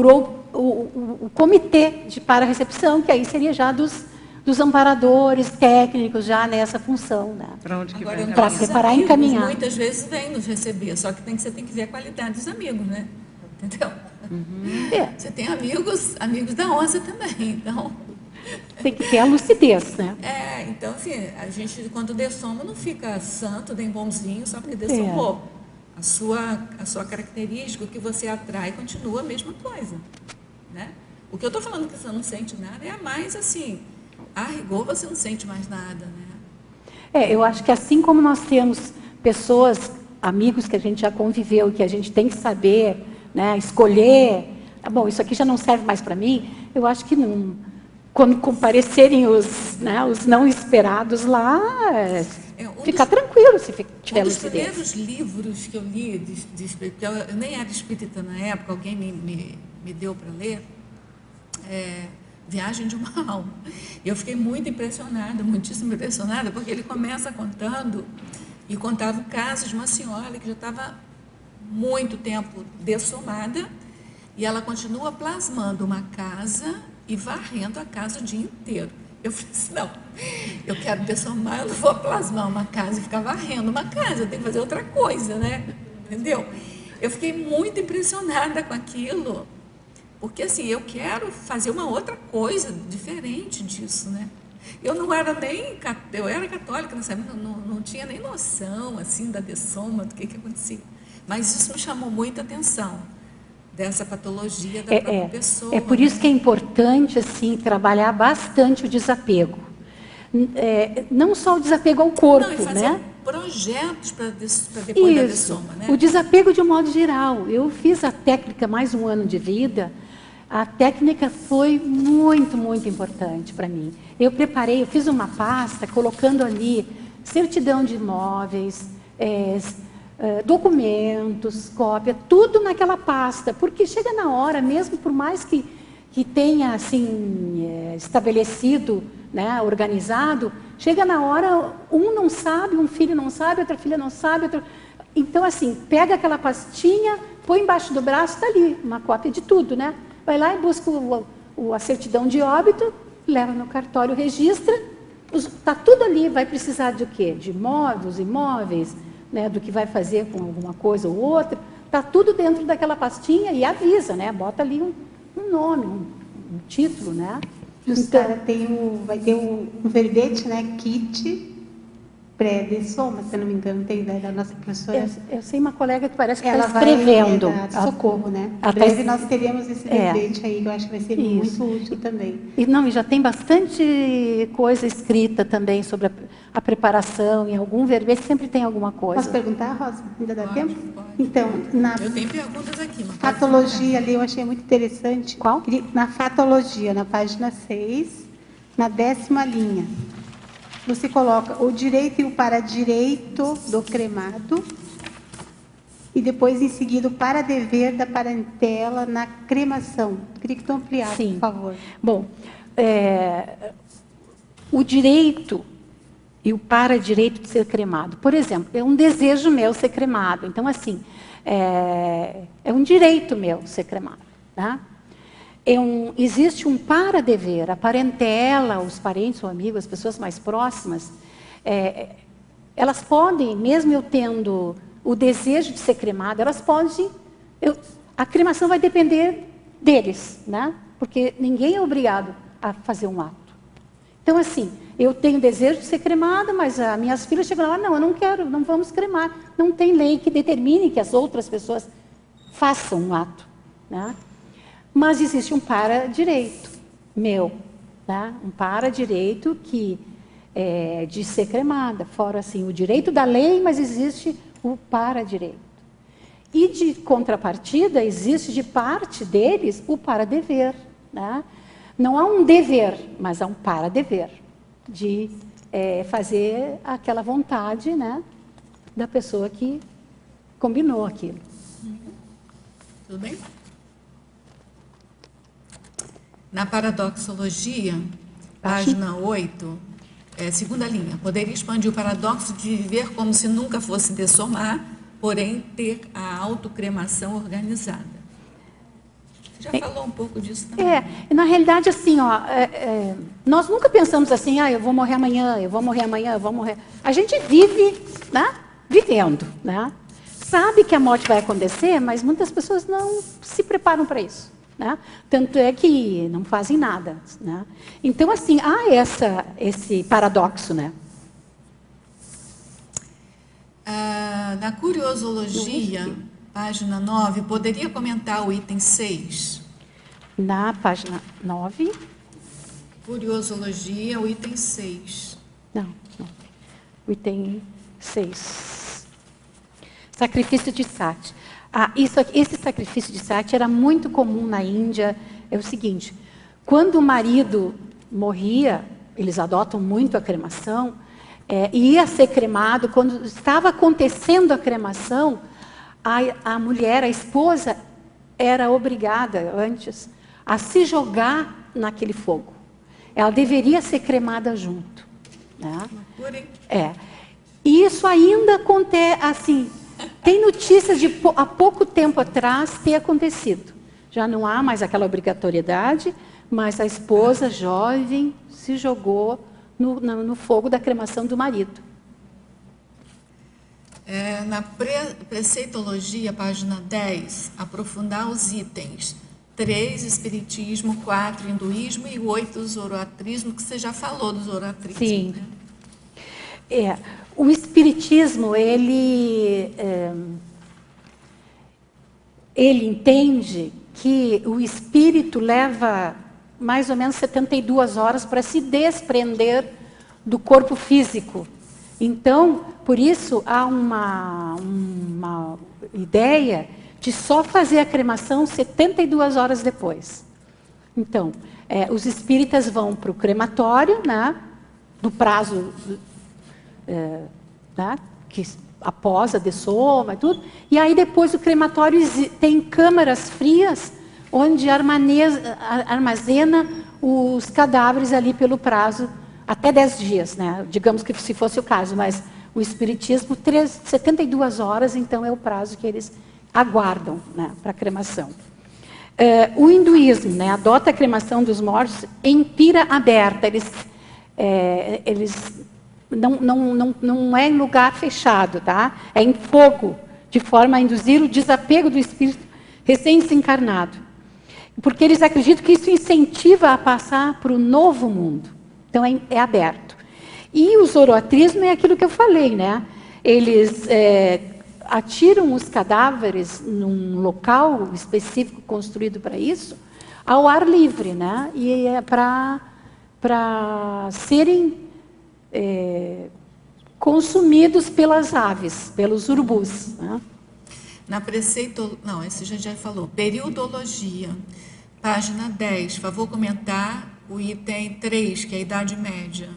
comitê para a recepção, que aí seria já dos amparadores técnicos já nessa função, né? Para onde que vai? Para preparar e encaminhar. Muitas vezes vem nos receber, só que você tem que ver a qualidade dos amigos, né? Entendeu? Você tem amigos da onça também, então... Tem que ter a lucidez, né? Então assim, a gente quando dessoma não fica santo nem bonzinho só porque dessomou. A sua característica, o que você atrai, continua a mesma coisa, né? O que eu estou falando que você não sente nada é a mais assim, a rigor você não sente mais nada, né? Eu acho que assim como nós temos pessoas, amigos que a gente já conviveu, que a gente tem que saber, né, escolher, bom, isso aqui já não serve mais para mim, eu acho que não, quando comparecerem os não esperados lá, ficar tranquilo se tiver lucidez. Um dos primeiros livros que eu li, porque eu nem era espírita na época, alguém me deu para ler, Viagem de uma Alma. E eu fiquei muito impressionada, muitíssimo impressionada, porque ele começa contando, e contava o caso de uma senhora que já estava muito tempo dessomada, e ela continua plasmando uma casa e varrendo a casa o dia inteiro. Eu falei assim, não, eu quero dessomar, eu não vou plasmar uma casa e ficar varrendo uma casa, eu tenho que fazer outra coisa, né? Entendeu? Eu fiquei muito impressionada com aquilo, porque assim, eu quero fazer uma outra coisa diferente disso, né? Eu era católica, não tinha nem noção assim da dessoma, do que acontecia. Mas isso me chamou muita atenção, dessa patologia da própria pessoa. Por isso que é importante assim, trabalhar bastante o desapego. Não só o desapego ao corpo, e fazer né? projetos para depois da dessoma, né? O desapego de um modo geral. Eu fiz a técnica mais um ano de vida. A técnica foi muito, muito importante para mim. Eu fiz uma pasta colocando ali certidão de imóveis, documentos, cópia, tudo naquela pasta, porque chega na hora, mesmo por mais que tenha assim estabelecido, né, organizado, chega na hora, um não sabe, um filho não sabe, outra filha não sabe, então assim, pega aquela pastinha, põe embaixo do braço, está ali, uma cópia de tudo, né? Vai lá e busca a certidão de óbito, leva no cartório, registra, está tudo ali, vai precisar de o quê? De imóveis, né, do que vai fazer com alguma coisa ou outra, está tudo dentro daquela pastinha e avisa, né, bota ali um nome, um título, né, Jussara, vai ter um verbete, né? Kit pré-dessoma, se eu não me engano, tem da nossa professora. Eu sei uma colega que parece que ela está escrevendo. vai socorro, né? Em Ela breve nós teremos esse verbete aí, que eu acho que vai ser Isso. muito útil também. E já tem bastante coisa escrita também sobre a preparação, em algum verbete sempre tem alguma coisa. Posso perguntar, Rosa? Ainda dá tempo? Pode. Então, na Eu tenho perguntas aqui, mas pode fatologia ali, eu achei muito interessante. Qual? Na fatologia, na página 6, na 10ª linha. Você coloca o direito e o paradireito do cremado e depois, em seguida, o paradever da parentela na cremação. Queria que tu ampliasse, Sim. por favor. Bom, o direito e o paradireito de ser cremado. Por exemplo, é um desejo meu ser cremado. Então, assim, é um direito meu ser cremado. Tá? Existe um paradever, a parentela, os parentes ou amigos, as pessoas mais próximas, elas podem, mesmo eu tendo o desejo de ser cremada, elas podem, a cremação vai depender deles, né? Porque ninguém é obrigado a fazer um ato. Então, assim, eu tenho desejo de ser cremada, mas as minhas filhas chegam lá, não, eu não quero, não vamos cremar. Não tem lei que determine que as outras pessoas façam um ato, né? Mas existe um paradireito meu, tá? Um paradireito que de ser cremada, fora assim o direito da lei, mas existe o paradireito. E de contrapartida existe de parte deles o paradever, né? Não há um dever, mas há um paradever de fazer aquela vontade, né, da pessoa que combinou aquilo. Tudo bem? Na paradoxologia, página 8, segunda linha, poderia expandir o paradoxo de viver como se nunca fosse dessomar, porém ter a autocremação organizada. Você já falou um pouco disso também. Na realidade, assim, nós nunca pensamos assim, eu vou morrer amanhã, eu vou morrer amanhã, eu vou morrer. A gente vive, né, vivendo, né? Sabe que a morte vai acontecer, mas muitas pessoas não se preparam para isso. Né? Tanto é que não fazem nada. Né? Então, assim, há esse paradoxo. Né? Na curiosologia, página 9, poderia comentar o item 6? Na página 9? Curiosologia, o item 6. Não. O item 6. Sacrifício de Sati. Esse sacrifício de Sati era muito comum na Índia. É o seguinte, quando o marido morria, eles adotam muito a cremação, ia ser cremado, quando estava acontecendo a cremação, a mulher, a esposa, era obrigada antes a se jogar naquele fogo. Ela deveria ser cremada junto. Né? E isso ainda acontece, assim, tem notícias de há pouco tempo atrás ter acontecido. Já não há mais aquela obrigatoriedade, mas a esposa jovem se jogou no fogo da cremação do marido. Na preceitologia, página 10, aprofundar os itens 3, Espiritismo, 4, Hinduísmo e 8, Zoroatrismo, que você já falou do Zoroatrismo. Sim. Né? O Espiritismo, ele entende que o espírito leva mais ou menos 72 horas para se desprender do corpo físico. Então, por isso, há uma ideia de só fazer a cremação 72 horas depois. Então, os espíritas vão para o crematório, né, no prazo... né, que após a dessoma e tudo, e aí depois o crematório tem câmaras frias onde armazena os cadáveres ali pelo prazo até 10 dias, né? Digamos que se fosse o caso, mas o Espiritismo, 72 horas, então é o prazo que eles aguardam, né, para a cremação. O hinduísmo, né, adota a cremação dos mortos em pira aberta, eles não é em lugar fechado, tá? É em fogo, de forma a induzir o desapego do espírito recém-desencarnado. porque eles acreditam que isso incentiva a passar para o novo mundo. Então, é aberto. E o zoroastrismo é aquilo que eu falei, né? Eles atiram os cadáveres num local específico construído para isso, ao ar livre, né? E é para serem consumidos pelas aves, pelos urubus, né? Na preceito... Não, esse já falou. Periodologia, página 10. Favor comentar o item 3, que é a Idade Média.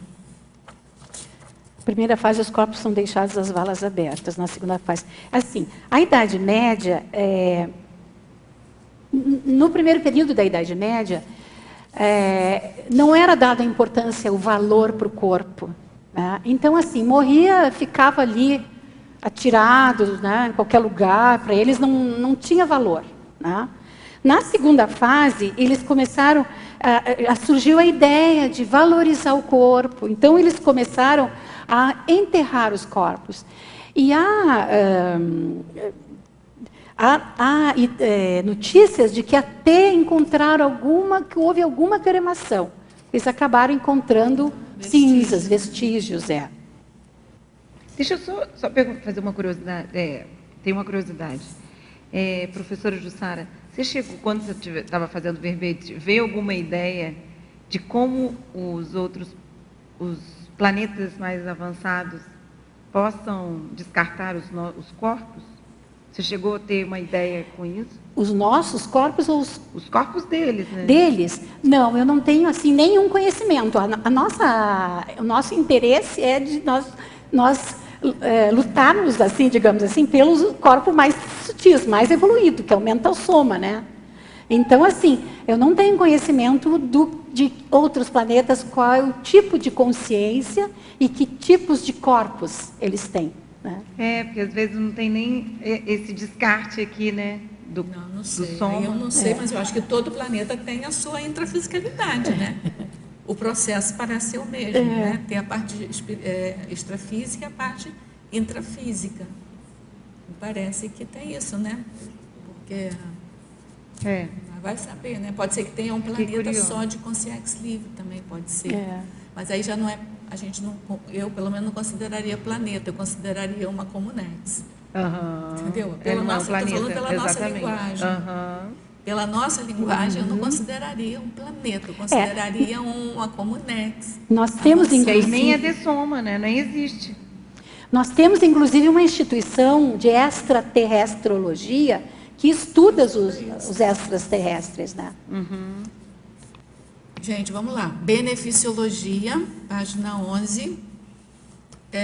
Primeira fase, os corpos são deixados as valas abertas. Na segunda fase, assim, a Idade Média, no primeiro período da Idade Média, não era dada a importância, o valor para o corpo, né? Então, assim, morria, ficava ali atirado, né, em qualquer lugar, para eles não tinha valor, né? Na segunda fase, eles começaram, surgiu a ideia de valorizar o corpo. Então, eles começaram a enterrar os corpos. E há notícias de que até encontraram que houve alguma cremação. Eles acabaram encontrando cinzas, vestígios. Deixa eu só fazer uma curiosidade. Tem uma curiosidade. Professora Jussara, você chegou, quando você estava fazendo verbete, veio alguma ideia de como os planetas mais avançados possam descartar os corpos? Você chegou a ter uma ideia com isso? Os nossos corpos ou os corpos deles, né? Deles? Não, eu não tenho assim nenhum conhecimento. O nosso interesse é de nós lutarmos, assim, digamos assim, pelos corpos mais sutis, mais evoluídos, que é o mental soma, né? Então, assim, eu não tenho conhecimento de outros planetas, qual é o tipo de consciência e que tipos de corpos eles têm, né? Porque às vezes não tem nem esse descarte aqui, né? Não sei. Do soma. Eu não sei, mas eu acho que todo planeta tem a sua intrafisicalidade, né? O processo parece ser o mesmo, né? Tem a parte extrafísica e a parte intrafísica. Parece que tem isso, né? Porque vai saber, né? Pode ser que tenha um planeta só de consciência livre também, pode ser. Mas aí já não é, a gente não, eu pelo menos não consideraria planeta, eu consideraria uma comunex. Entendeu? Estou falando pela nossa linguagem. Pela nossa linguagem, eu não consideraria um planeta, eu consideraria uma comunex. Nós temos, inclusive, nem é de soma, né? Nem existe. Nós temos, inclusive, uma instituição de extraterrestrologia que estuda os extraterrestres, né? Gente, vamos lá. Beneficiologia, página 11.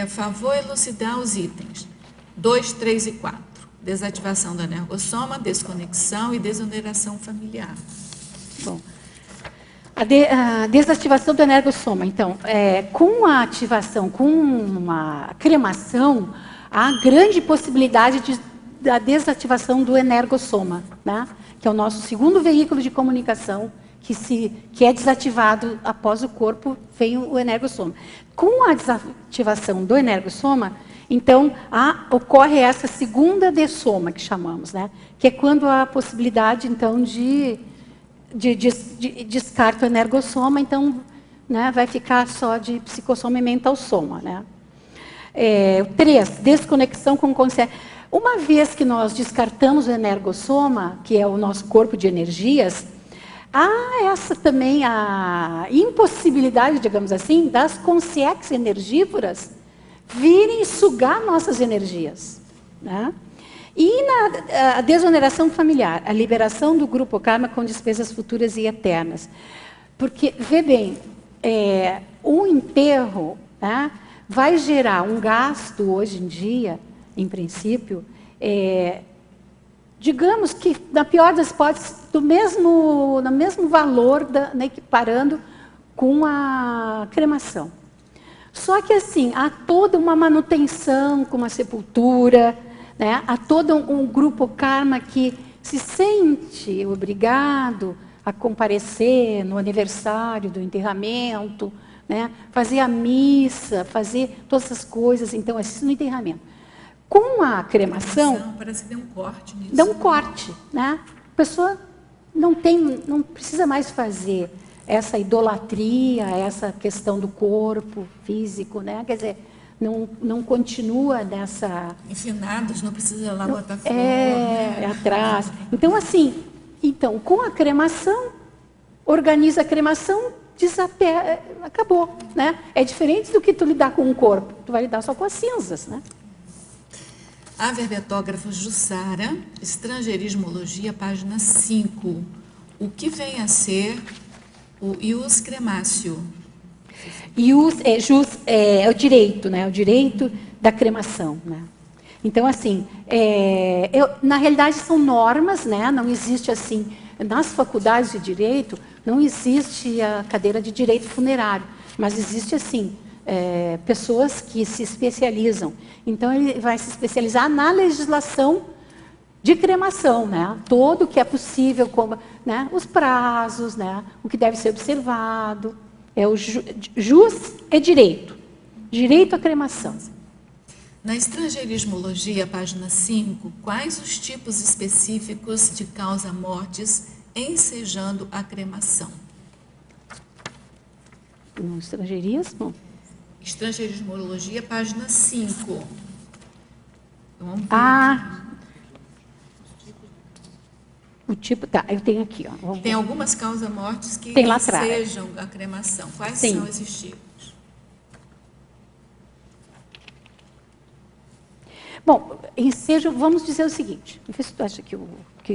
Favor elucidar os itens 2, 3 e 4. Desativação do energossoma, desconexão e desoneração familiar. Bom, a desativação do energossoma. Então, com a ativação, com uma cremação, há grande possibilidade da desativação do energossoma, né? Que é o nosso segundo veículo de comunicação, que é desativado após o corpo, vem o energossoma. Com a desativação do energossoma, então, ocorre essa segunda dessoma, que chamamos, né? Que é quando há a possibilidade, então, de descarte o energossoma, então, né, vai ficar só de psicossoma e mental soma, né? 3, desconexão com consciência. Uma vez que nós descartamos o energossoma, que é o nosso corpo de energias, há essa também a impossibilidade, digamos assim, das consciências energívoras virem sugar nossas energias, né? E a desoneração familiar, a liberação do grupo karma com despesas futuras e eternas. Porque, vê bem, o enterro, né, vai gerar um gasto hoje em dia, em princípio, digamos que, na pior das hipóteses, no mesmo valor, né, equiparando com a cremação. Só que, assim, há toda uma manutenção com a sepultura, né? Há todo um grupo karma que se sente obrigado a comparecer no aniversário do enterramento, né? Fazer a missa, fazer todas essas coisas, então, assistir no enterramento. Com a cremação... Parece que deu um corte nisso. Dá um corte, né? A pessoa não precisa mais fazer essa idolatria, essa questão do corpo físico, né? Quer dizer, não continua nessa... Enfinados, não precisa lá botar flor. Atrás. Então, assim, com a cremação, organiza a cremação, desapega, acabou, né? É diferente do que tu lidar com um corpo, tu vai lidar só com as cinzas, né? A verbetógrafa Jussara, Estrangeirismologia, página 5. O que vem a ser o ius crematio? Ius é o direito, né? O direito da cremação, né? Então, assim, na realidade são normas, né? Não existe assim, nas faculdades de direito, não existe a cadeira de direito funerário, mas existe assim, pessoas que se especializam. Então, ele vai se especializar na legislação de cremação, né? Todo o que é possível, como, né? Os prazos, né? O que deve ser observado. Jus é direito. Direito à cremação. Na Estrangeirismologia, página 5, quais os tipos específicos de causa-mortis ensejando a cremação? No estrangeirismo? Estrangeirismologia, página 5. O tipo, tá, eu tenho aqui, ó. Tem algumas causa-mortis que ensejam a cremação. Quais são esses tipos? Bom, ensejo, vamos dizer o seguinte, não sei se tu acha que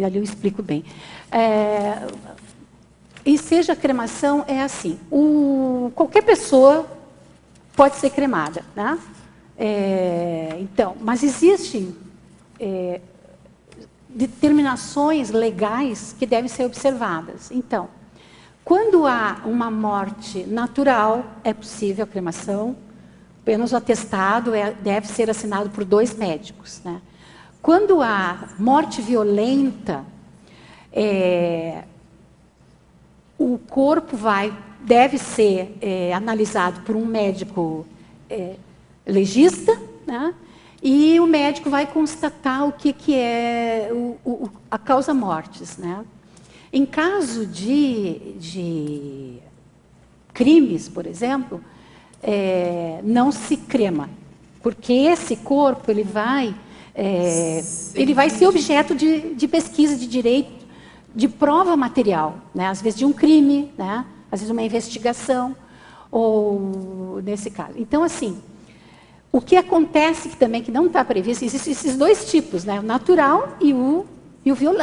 ali eu explico bem. Ensejo a cremação é assim, qualquer pessoa pode ser cremada, né? Então, mas existem determinações legais que devem ser observadas. Então, quando há uma morte natural, é possível a cremação, apenas o atestado deve ser assinado por 2 médicos, né? Quando há morte violenta, o corpo deve ser analisado por um médico legista, né? E o médico vai constatar o que é a causa-mortis, né? Em caso de crimes, por exemplo, não se crema, porque esse corpo ele vai ser objeto de pesquisa de direito, de prova material, né? Às vezes de um crime, né? Às vezes uma investigação, ou nesse caso. Então, assim, o que acontece que não está previsto, existem esses 2 tipos, né? O natural e a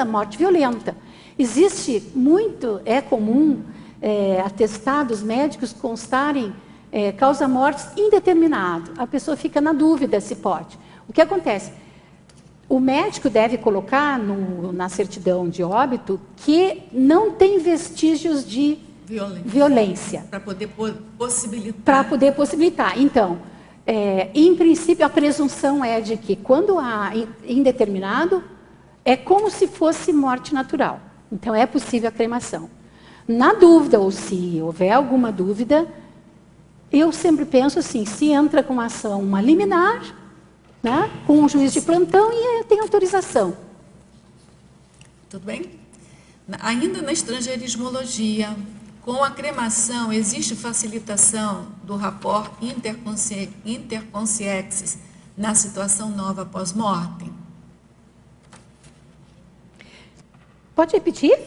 morte violenta. Existe é comum atestados médicos constarem causa-mortis indeterminado. A pessoa fica na dúvida se pode. O que acontece? O médico deve colocar na certidão de óbito que não tem vestígios de violência. Para poder possibilitar. Para poder possibilitar. Então, em princípio, a presunção é de que quando há indeterminado, é como se fosse morte natural. Então, é possível a cremação. Na dúvida, ou se houver alguma dúvida, eu sempre penso assim, se entra com uma liminar, né, com um juiz de plantão e tem autorização. Tudo bem? Ainda na estrangeirismologia, com a cremação, existe facilitação do rapport interconsciexis na situação nova pós-mortem? Pode repetir?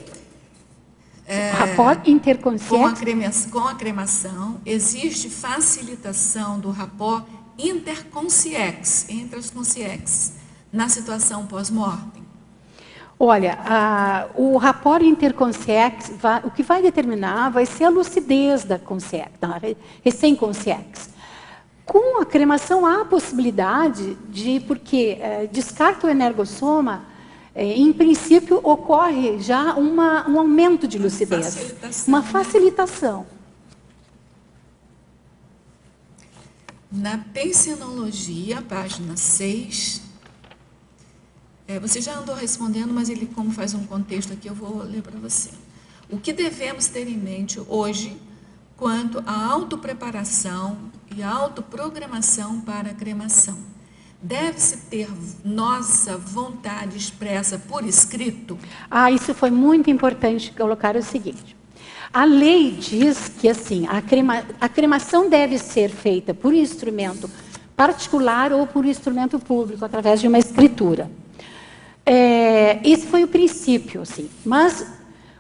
Rapport interconsciexis? Com a cremação, existe facilitação do rapport interconsciexis, entre as consciexes, na situação pós-mortem? Olha, o rapport interconsciexis, o que vai determinar vai ser a lucidez da recém-consciexis. Com a cremação há a possibilidade porque descarta o energossoma, em princípio ocorre já um aumento de lucidez, uma facilitação. Na pensinologia, página 6, você já andou respondendo, mas ele, como faz um contexto aqui, eu vou ler para você. O que devemos ter em mente hoje quanto à autopreparação e autoprogramação para a cremação? deve-se ter nossa vontade expressa por escrito? Isso foi muito importante colocar o seguinte. A lei diz que assim, a cremação deve ser feita por instrumento particular ou por instrumento público, através de uma escritura. Esse foi o princípio, assim. Mas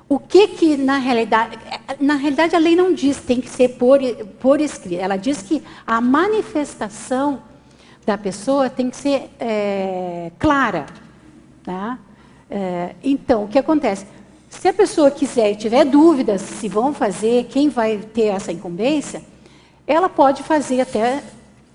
o que na realidade a lei não diz que tem que ser por escrito. Ela diz que a manifestação da pessoa tem que ser clara. Tá? Então, o que acontece? Se a pessoa quiser e tiver dúvidas se vão fazer, quem vai ter essa incumbência, ela pode fazer até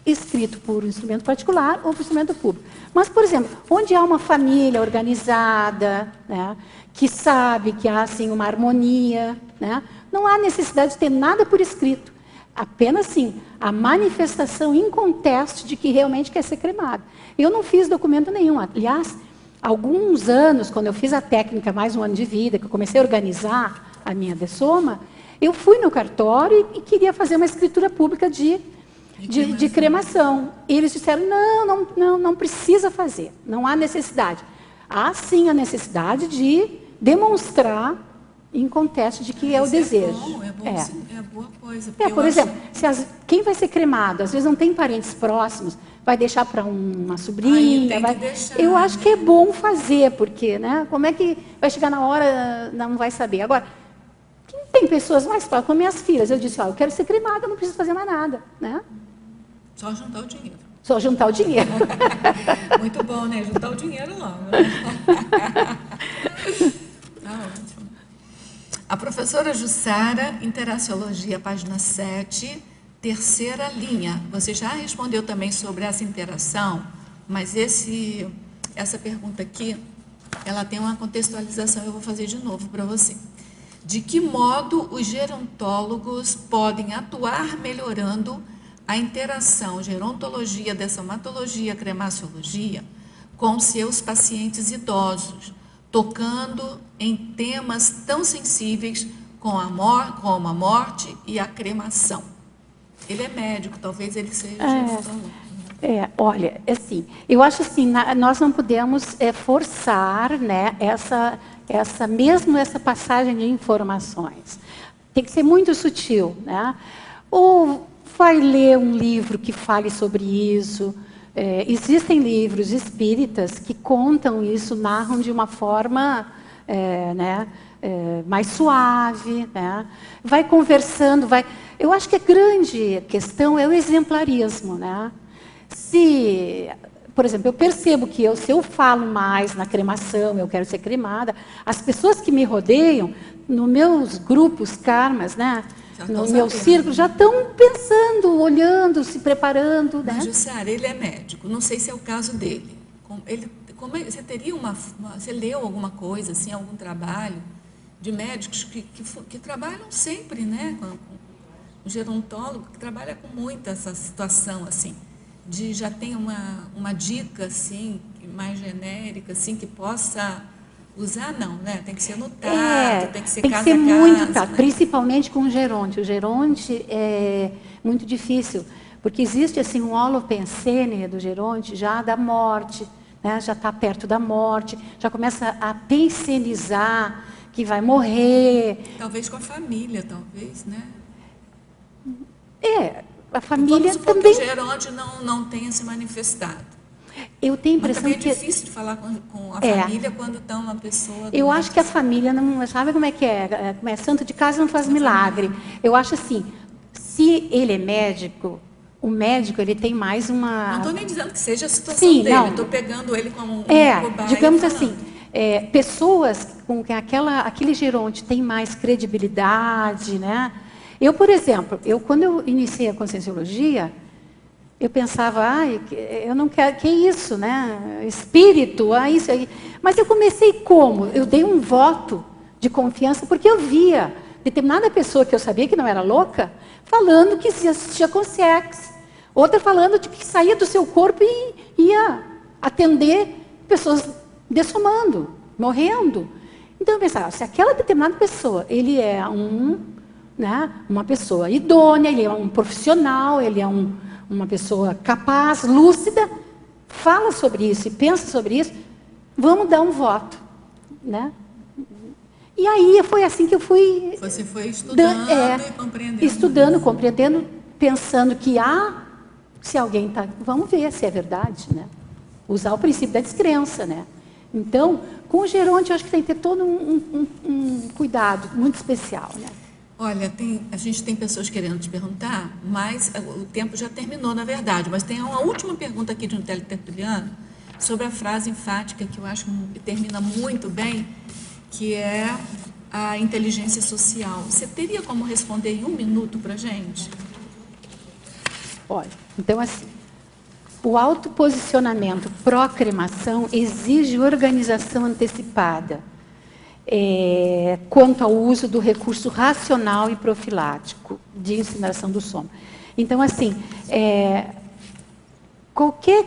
escrito por instrumento particular ou por instrumento público. Mas, por exemplo, onde há uma família organizada, né, que sabe que há assim, uma harmonia, né, não há necessidade de ter nada por escrito. Apenas, sim, a manifestação inconteste de que realmente quer ser cremado. Eu não fiz documento nenhum. Aliás, alguns anos, quando eu fiz a técnica Mais um Ano de Vida, que eu comecei a organizar a minha dessoma, eu fui no cartório e queria fazer uma escritura pública de cremação. E eles disseram, não precisa fazer, não há necessidade. Há sim a necessidade de demonstrar em contexto de que é o desejo. É boa coisa. Por exemplo, quem vai ser cremado, às vezes não tem parentes próximos, vai deixar para uma sobrinha. Eu acho que é bom fazer, porque, né, como é que vai chegar na hora, não vai saber. Agora, tem pessoas mais próximas, como minhas filhas, eu disse, eu quero ser cremada, não preciso fazer mais nada. Né? Só juntar o dinheiro. Só juntar o dinheiro. Muito bom, né? Juntar o dinheiro logo. Tá ótimo. A professora Jussara, Interaciologia, página 7, terceira linha. Você já respondeu também sobre essa interação, mas essa pergunta aqui, ela tem uma contextualização, eu vou fazer de novo para você. De que modo os gerontólogos podem atuar melhorando a interação gerontologia, dessomatologia, cremaciologia com seus pacientes idosos, tocando em temas tão sensíveis como a morte e a cremação? Ele é médico, talvez ele seja gerontólogo. Olha, assim, eu acho assim, nós não podemos forçar, né, essa passagem de informações. Tem que ser muito sutil, né? Ou vai ler um livro que fale sobre isso. Existem livros espíritas que contam isso, narram de uma forma mais suave, né? Vai conversando, Eu acho que a grande questão é o exemplarismo, né? Por exemplo, eu percebo que se eu falo mais na cremação, eu quero ser cremada, as pessoas que me rodeiam, nos meus grupos karmas, né? No meu círculo, já estão pensando, olhando, se preparando. Né? Mas, Jussara, ele é médico, não sei se é o caso dele. Você teria você leu alguma coisa, assim, algum trabalho de médicos que trabalham sempre, né? Com o gerontólogo, que trabalha com muito essa situação, assim, já tem uma dica, assim, mais genérica, assim, que possa usar, não, né? Tem que ser anotado, tem que ser casa a casa. Muito né? Principalmente com o geronte. O geronte é muito difícil, porque existe assim um holopensene do geronte já da morte, né? Já está perto da morte, já começa a pensenizar que vai morrer. Talvez com a família, talvez, né? A família vamos supor também. Que o geronte não tenha se manifestado. Eu tenho a impressão mas também é difícil de falar com a família quando está uma pessoa... Eu acho que a família não... Sabe como é que é? Como é santo de casa não faz milagre. Eu acho assim, se ele é médico, o médico ele tem mais uma... Não estou nem dizendo que seja a situação dele, estou pegando ele como um cobaia. Digamos assim, pessoas com aquele geronte tem mais credibilidade, né? Eu, por exemplo, quando eu iniciei a Conscienciologia, eu pensava, eu não quero, que isso, né? Espírito, isso aí. Mas eu comecei como? Eu dei um voto de confiança, porque eu via determinada pessoa que eu sabia que não era louca, falando que se assistia com sexo. Outra falando de que saía do seu corpo e ia atender pessoas dessomando, morrendo. Então eu pensava, se aquela determinada pessoa, ele é uma pessoa idônea, ele é um profissional, ele é uma pessoa capaz, lúcida, fala sobre isso e pensa sobre isso, vamos dar um voto, né? E aí foi assim que eu fui... Você foi estudando e compreendendo. Estudando, compreendendo, pensando que se alguém está... Vamos ver se é verdade, né? Usar o princípio da descrença, né? Então, com o geronte, eu acho que tem que ter todo um cuidado muito especial, né? Olha, a gente tem pessoas querendo te perguntar, mas o tempo já terminou, na verdade. Mas tem uma última pergunta aqui de um teletertuliano sobre a frase enfática, que eu acho que termina muito bem, que é a inteligência social. Você teria como responder em 1 minuto para a gente? Olha, então assim, o autoposicionamento pró-cremação exige organização antecipada quanto ao uso do recurso racional e profilático de incineração do soma. Então, assim, qualquer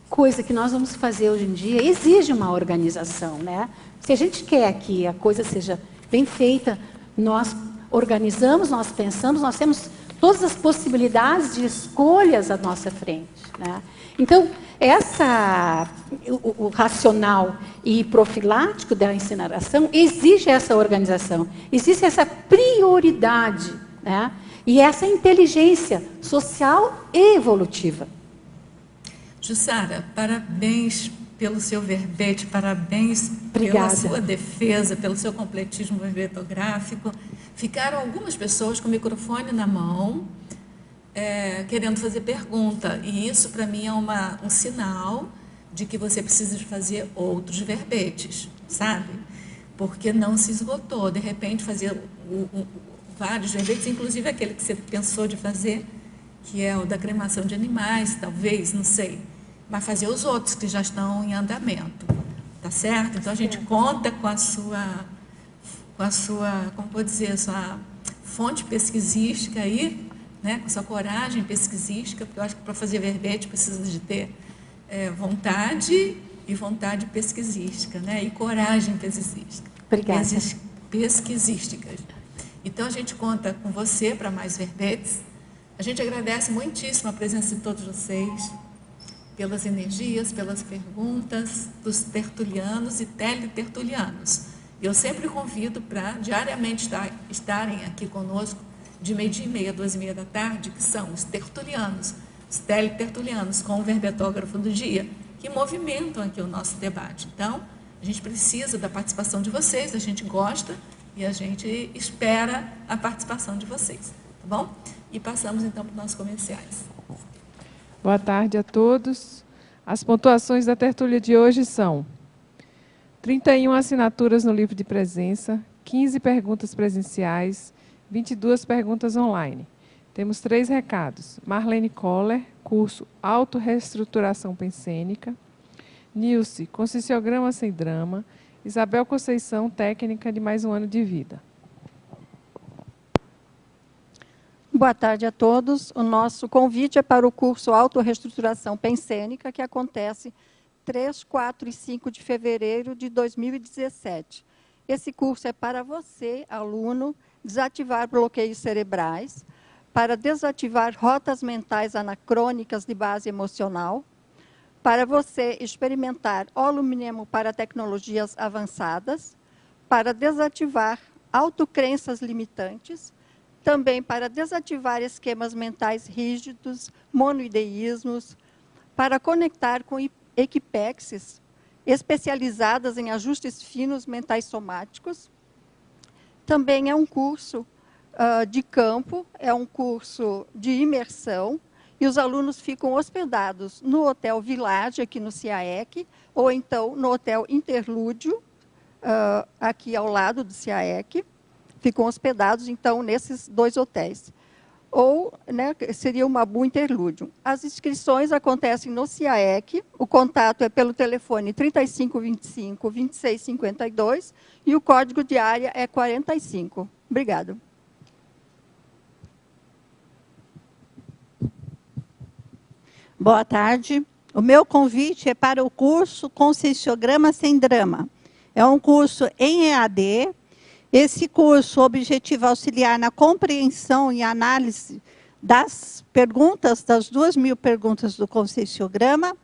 coisa que nós vamos fazer hoje em dia exige uma organização, né? Se a gente quer que a coisa seja bem feita, nós organizamos, nós pensamos, nós temos todas as possibilidades de escolhas à nossa frente, né? Então, o racional e profilático da incineração exige essa organização, existe essa prioridade, né? E essa inteligência social e evolutiva. Jussara, parabéns pelo seu verbete, parabéns pela sua defesa, pelo seu completismo verbetográfico. Ficaram algumas pessoas com o microfone na mão, querendo fazer pergunta, e isso para mim é um sinal de que você precisa de fazer outros verbetes, sabe? Porque não se esgotou, de repente fazer vários verbetes, inclusive aquele que você pensou de fazer, que é o da cremação de animais, talvez, não sei, mas fazer os outros que já estão em andamento, tá certo? Então a gente conta com a sua, como vou dizer, a sua fonte pesquisística aí, né, com sua coragem pesquisística, porque eu acho que para fazer verbete precisa de ter vontade e vontade pesquisística, né, e coragem pesquisística. Obrigada. Pesquisísticas. Então, a gente conta com você para mais verbetes. A gente agradece muitíssimo a presença de todos vocês, pelas energias, pelas perguntas dos tertulianos e teletertulianos. Eu sempre convido para diariamente estarem aqui conosco, de 12h30 a 2h30 da tarde, que são os tertulianos, os teletertulianos, com o verbetógrafo do dia, que movimentam aqui o nosso debate. Então, a gente precisa da participação de vocês, a gente gosta e a gente espera a participação de vocês, tá bom? E passamos, então, para os nossos comerciais. Boa tarde a todos. As pontuações da tertúlia de hoje são 31 assinaturas no livro de presença, 15 perguntas presenciais, 22 perguntas online. Temos 3 recados. Marlene Koller, curso Autorreestruturação Pensênica. Nilce, Conscienciograma Sem Drama. Isabel Conceição, técnica de mais um ano de vida. Boa tarde a todos. O nosso convite é para o curso Autorreestruturação Pensênica, que acontece 3, 4 e 5 de fevereiro de 2017. Esse curso é para você, aluno, desativar bloqueios cerebrais, para desativar rotas mentais anacrônicas de base emocional, para você experimentar holominemo para tecnologias avançadas, para desativar autocrenças limitantes, também para desativar esquemas mentais rígidos, monoideísmos, para conectar com equipexes especializadas em ajustes finos mentais somáticos. Também é um curso de campo, é um curso de imersão, e os alunos ficam hospedados no Hotel Village, aqui no CIAEC, ou então no Hotel Interlúdio, aqui ao lado do CIAEC. Ficam hospedados, então, nesses 2 hotéis. Ou, né, seria uma Mabu Interlúdio. As inscrições acontecem no CIAEC, o contato é pelo telefone 3525-2652 e o código de área é 45. Obrigada. Boa tarde. O meu convite é para o curso Conscienciograma Sem Drama. É um curso em EAD. Esse curso objetiva auxiliar na compreensão e análise das perguntas, das 2.000 perguntas do Conscienciograma,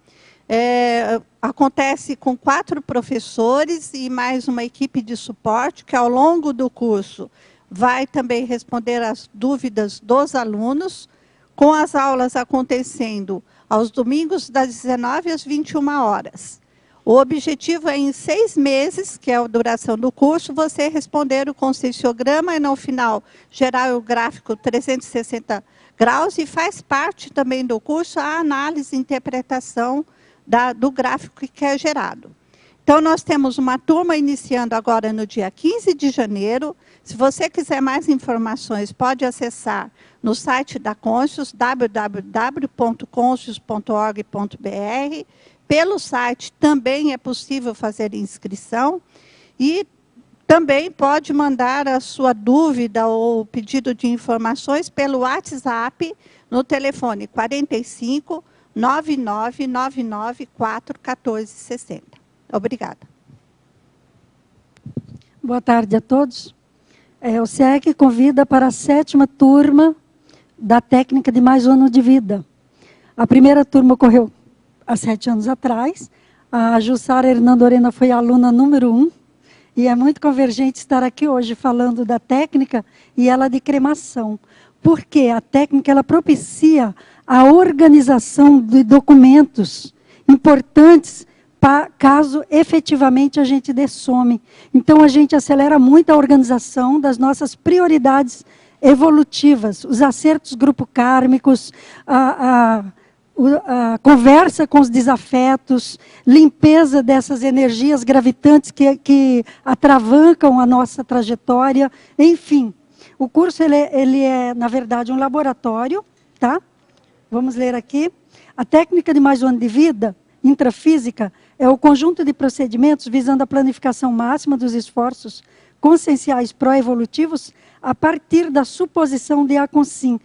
acontece com 4 professores e mais uma equipe de suporte, que ao longo do curso vai também responder às dúvidas dos alunos, com as aulas acontecendo aos domingos das 19 às 21 horas. O objetivo é, em 6 meses, que é a duração do curso, você responder o Conscienciograma e, no final, gerar o gráfico 360 graus, e faz parte também do curso a análise e interpretação do gráfico que é gerado. Então, nós temos uma turma iniciando agora no dia 15 de janeiro. Se você quiser mais informações, pode acessar no site da Conscius, www.conscius.org.br. Pelo site também é possível fazer inscrição. E também pode mandar a sua dúvida ou pedido de informações pelo WhatsApp, no telefone 45 99994 1460. Obrigada. Boa tarde a todos. O SEAC convida para a 7ª turma da técnica de mais um ano de vida. A primeira turma ocorreu há 7 anos atrás. A Jussara Hernandorena foi a aluna número 1. E é muito convergente estar aqui hoje falando da técnica e ela de cremação. Porque a técnica ela propicia a organização de documentos importantes caso efetivamente a gente dessome. Então, a gente acelera muito a organização das nossas prioridades evolutivas, os acertos grupo-kármicos, a conversa com os desafetos, limpeza dessas energias gravitantes que atravancam a nossa trajetória, enfim. O curso ele é, na verdade, um laboratório, tá? Vamos ler aqui. A técnica de mais um ano de vida, intrafísica, é o conjunto de procedimentos visando a planificação máxima dos esforços conscienciais pró-evolutivos a partir da suposição de Aconsim,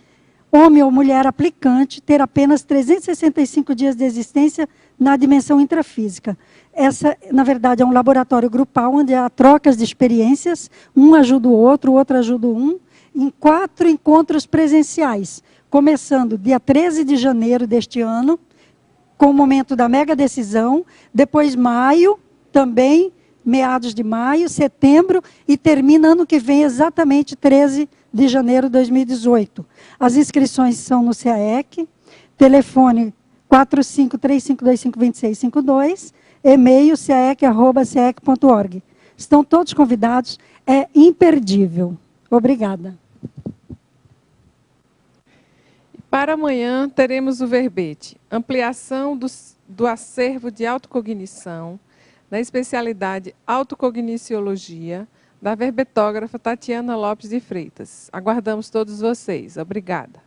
homem ou mulher aplicante, ter apenas 365 dias de existência na dimensão intrafísica. Essa, na verdade, é um laboratório grupal, onde há trocas de experiências, um ajuda o outro ajuda um, em 4 encontros presenciais, começando dia 13 de janeiro deste ano, com o momento da mega decisão, depois maio, também, meados de maio, setembro, e termina ano que vem, exatamente 13 de janeiro de 2018. As inscrições são no CAEC, telefone 4535252652, e-mail caec@caec.org. Estão todos convidados, é imperdível. Obrigada. Para amanhã, teremos o verbete ampliação do acervo de autocognição, na especialidade autocogniciologia, da verbetógrafa Tatiana Lopes de Freitas. Aguardamos todos vocês. Obrigada.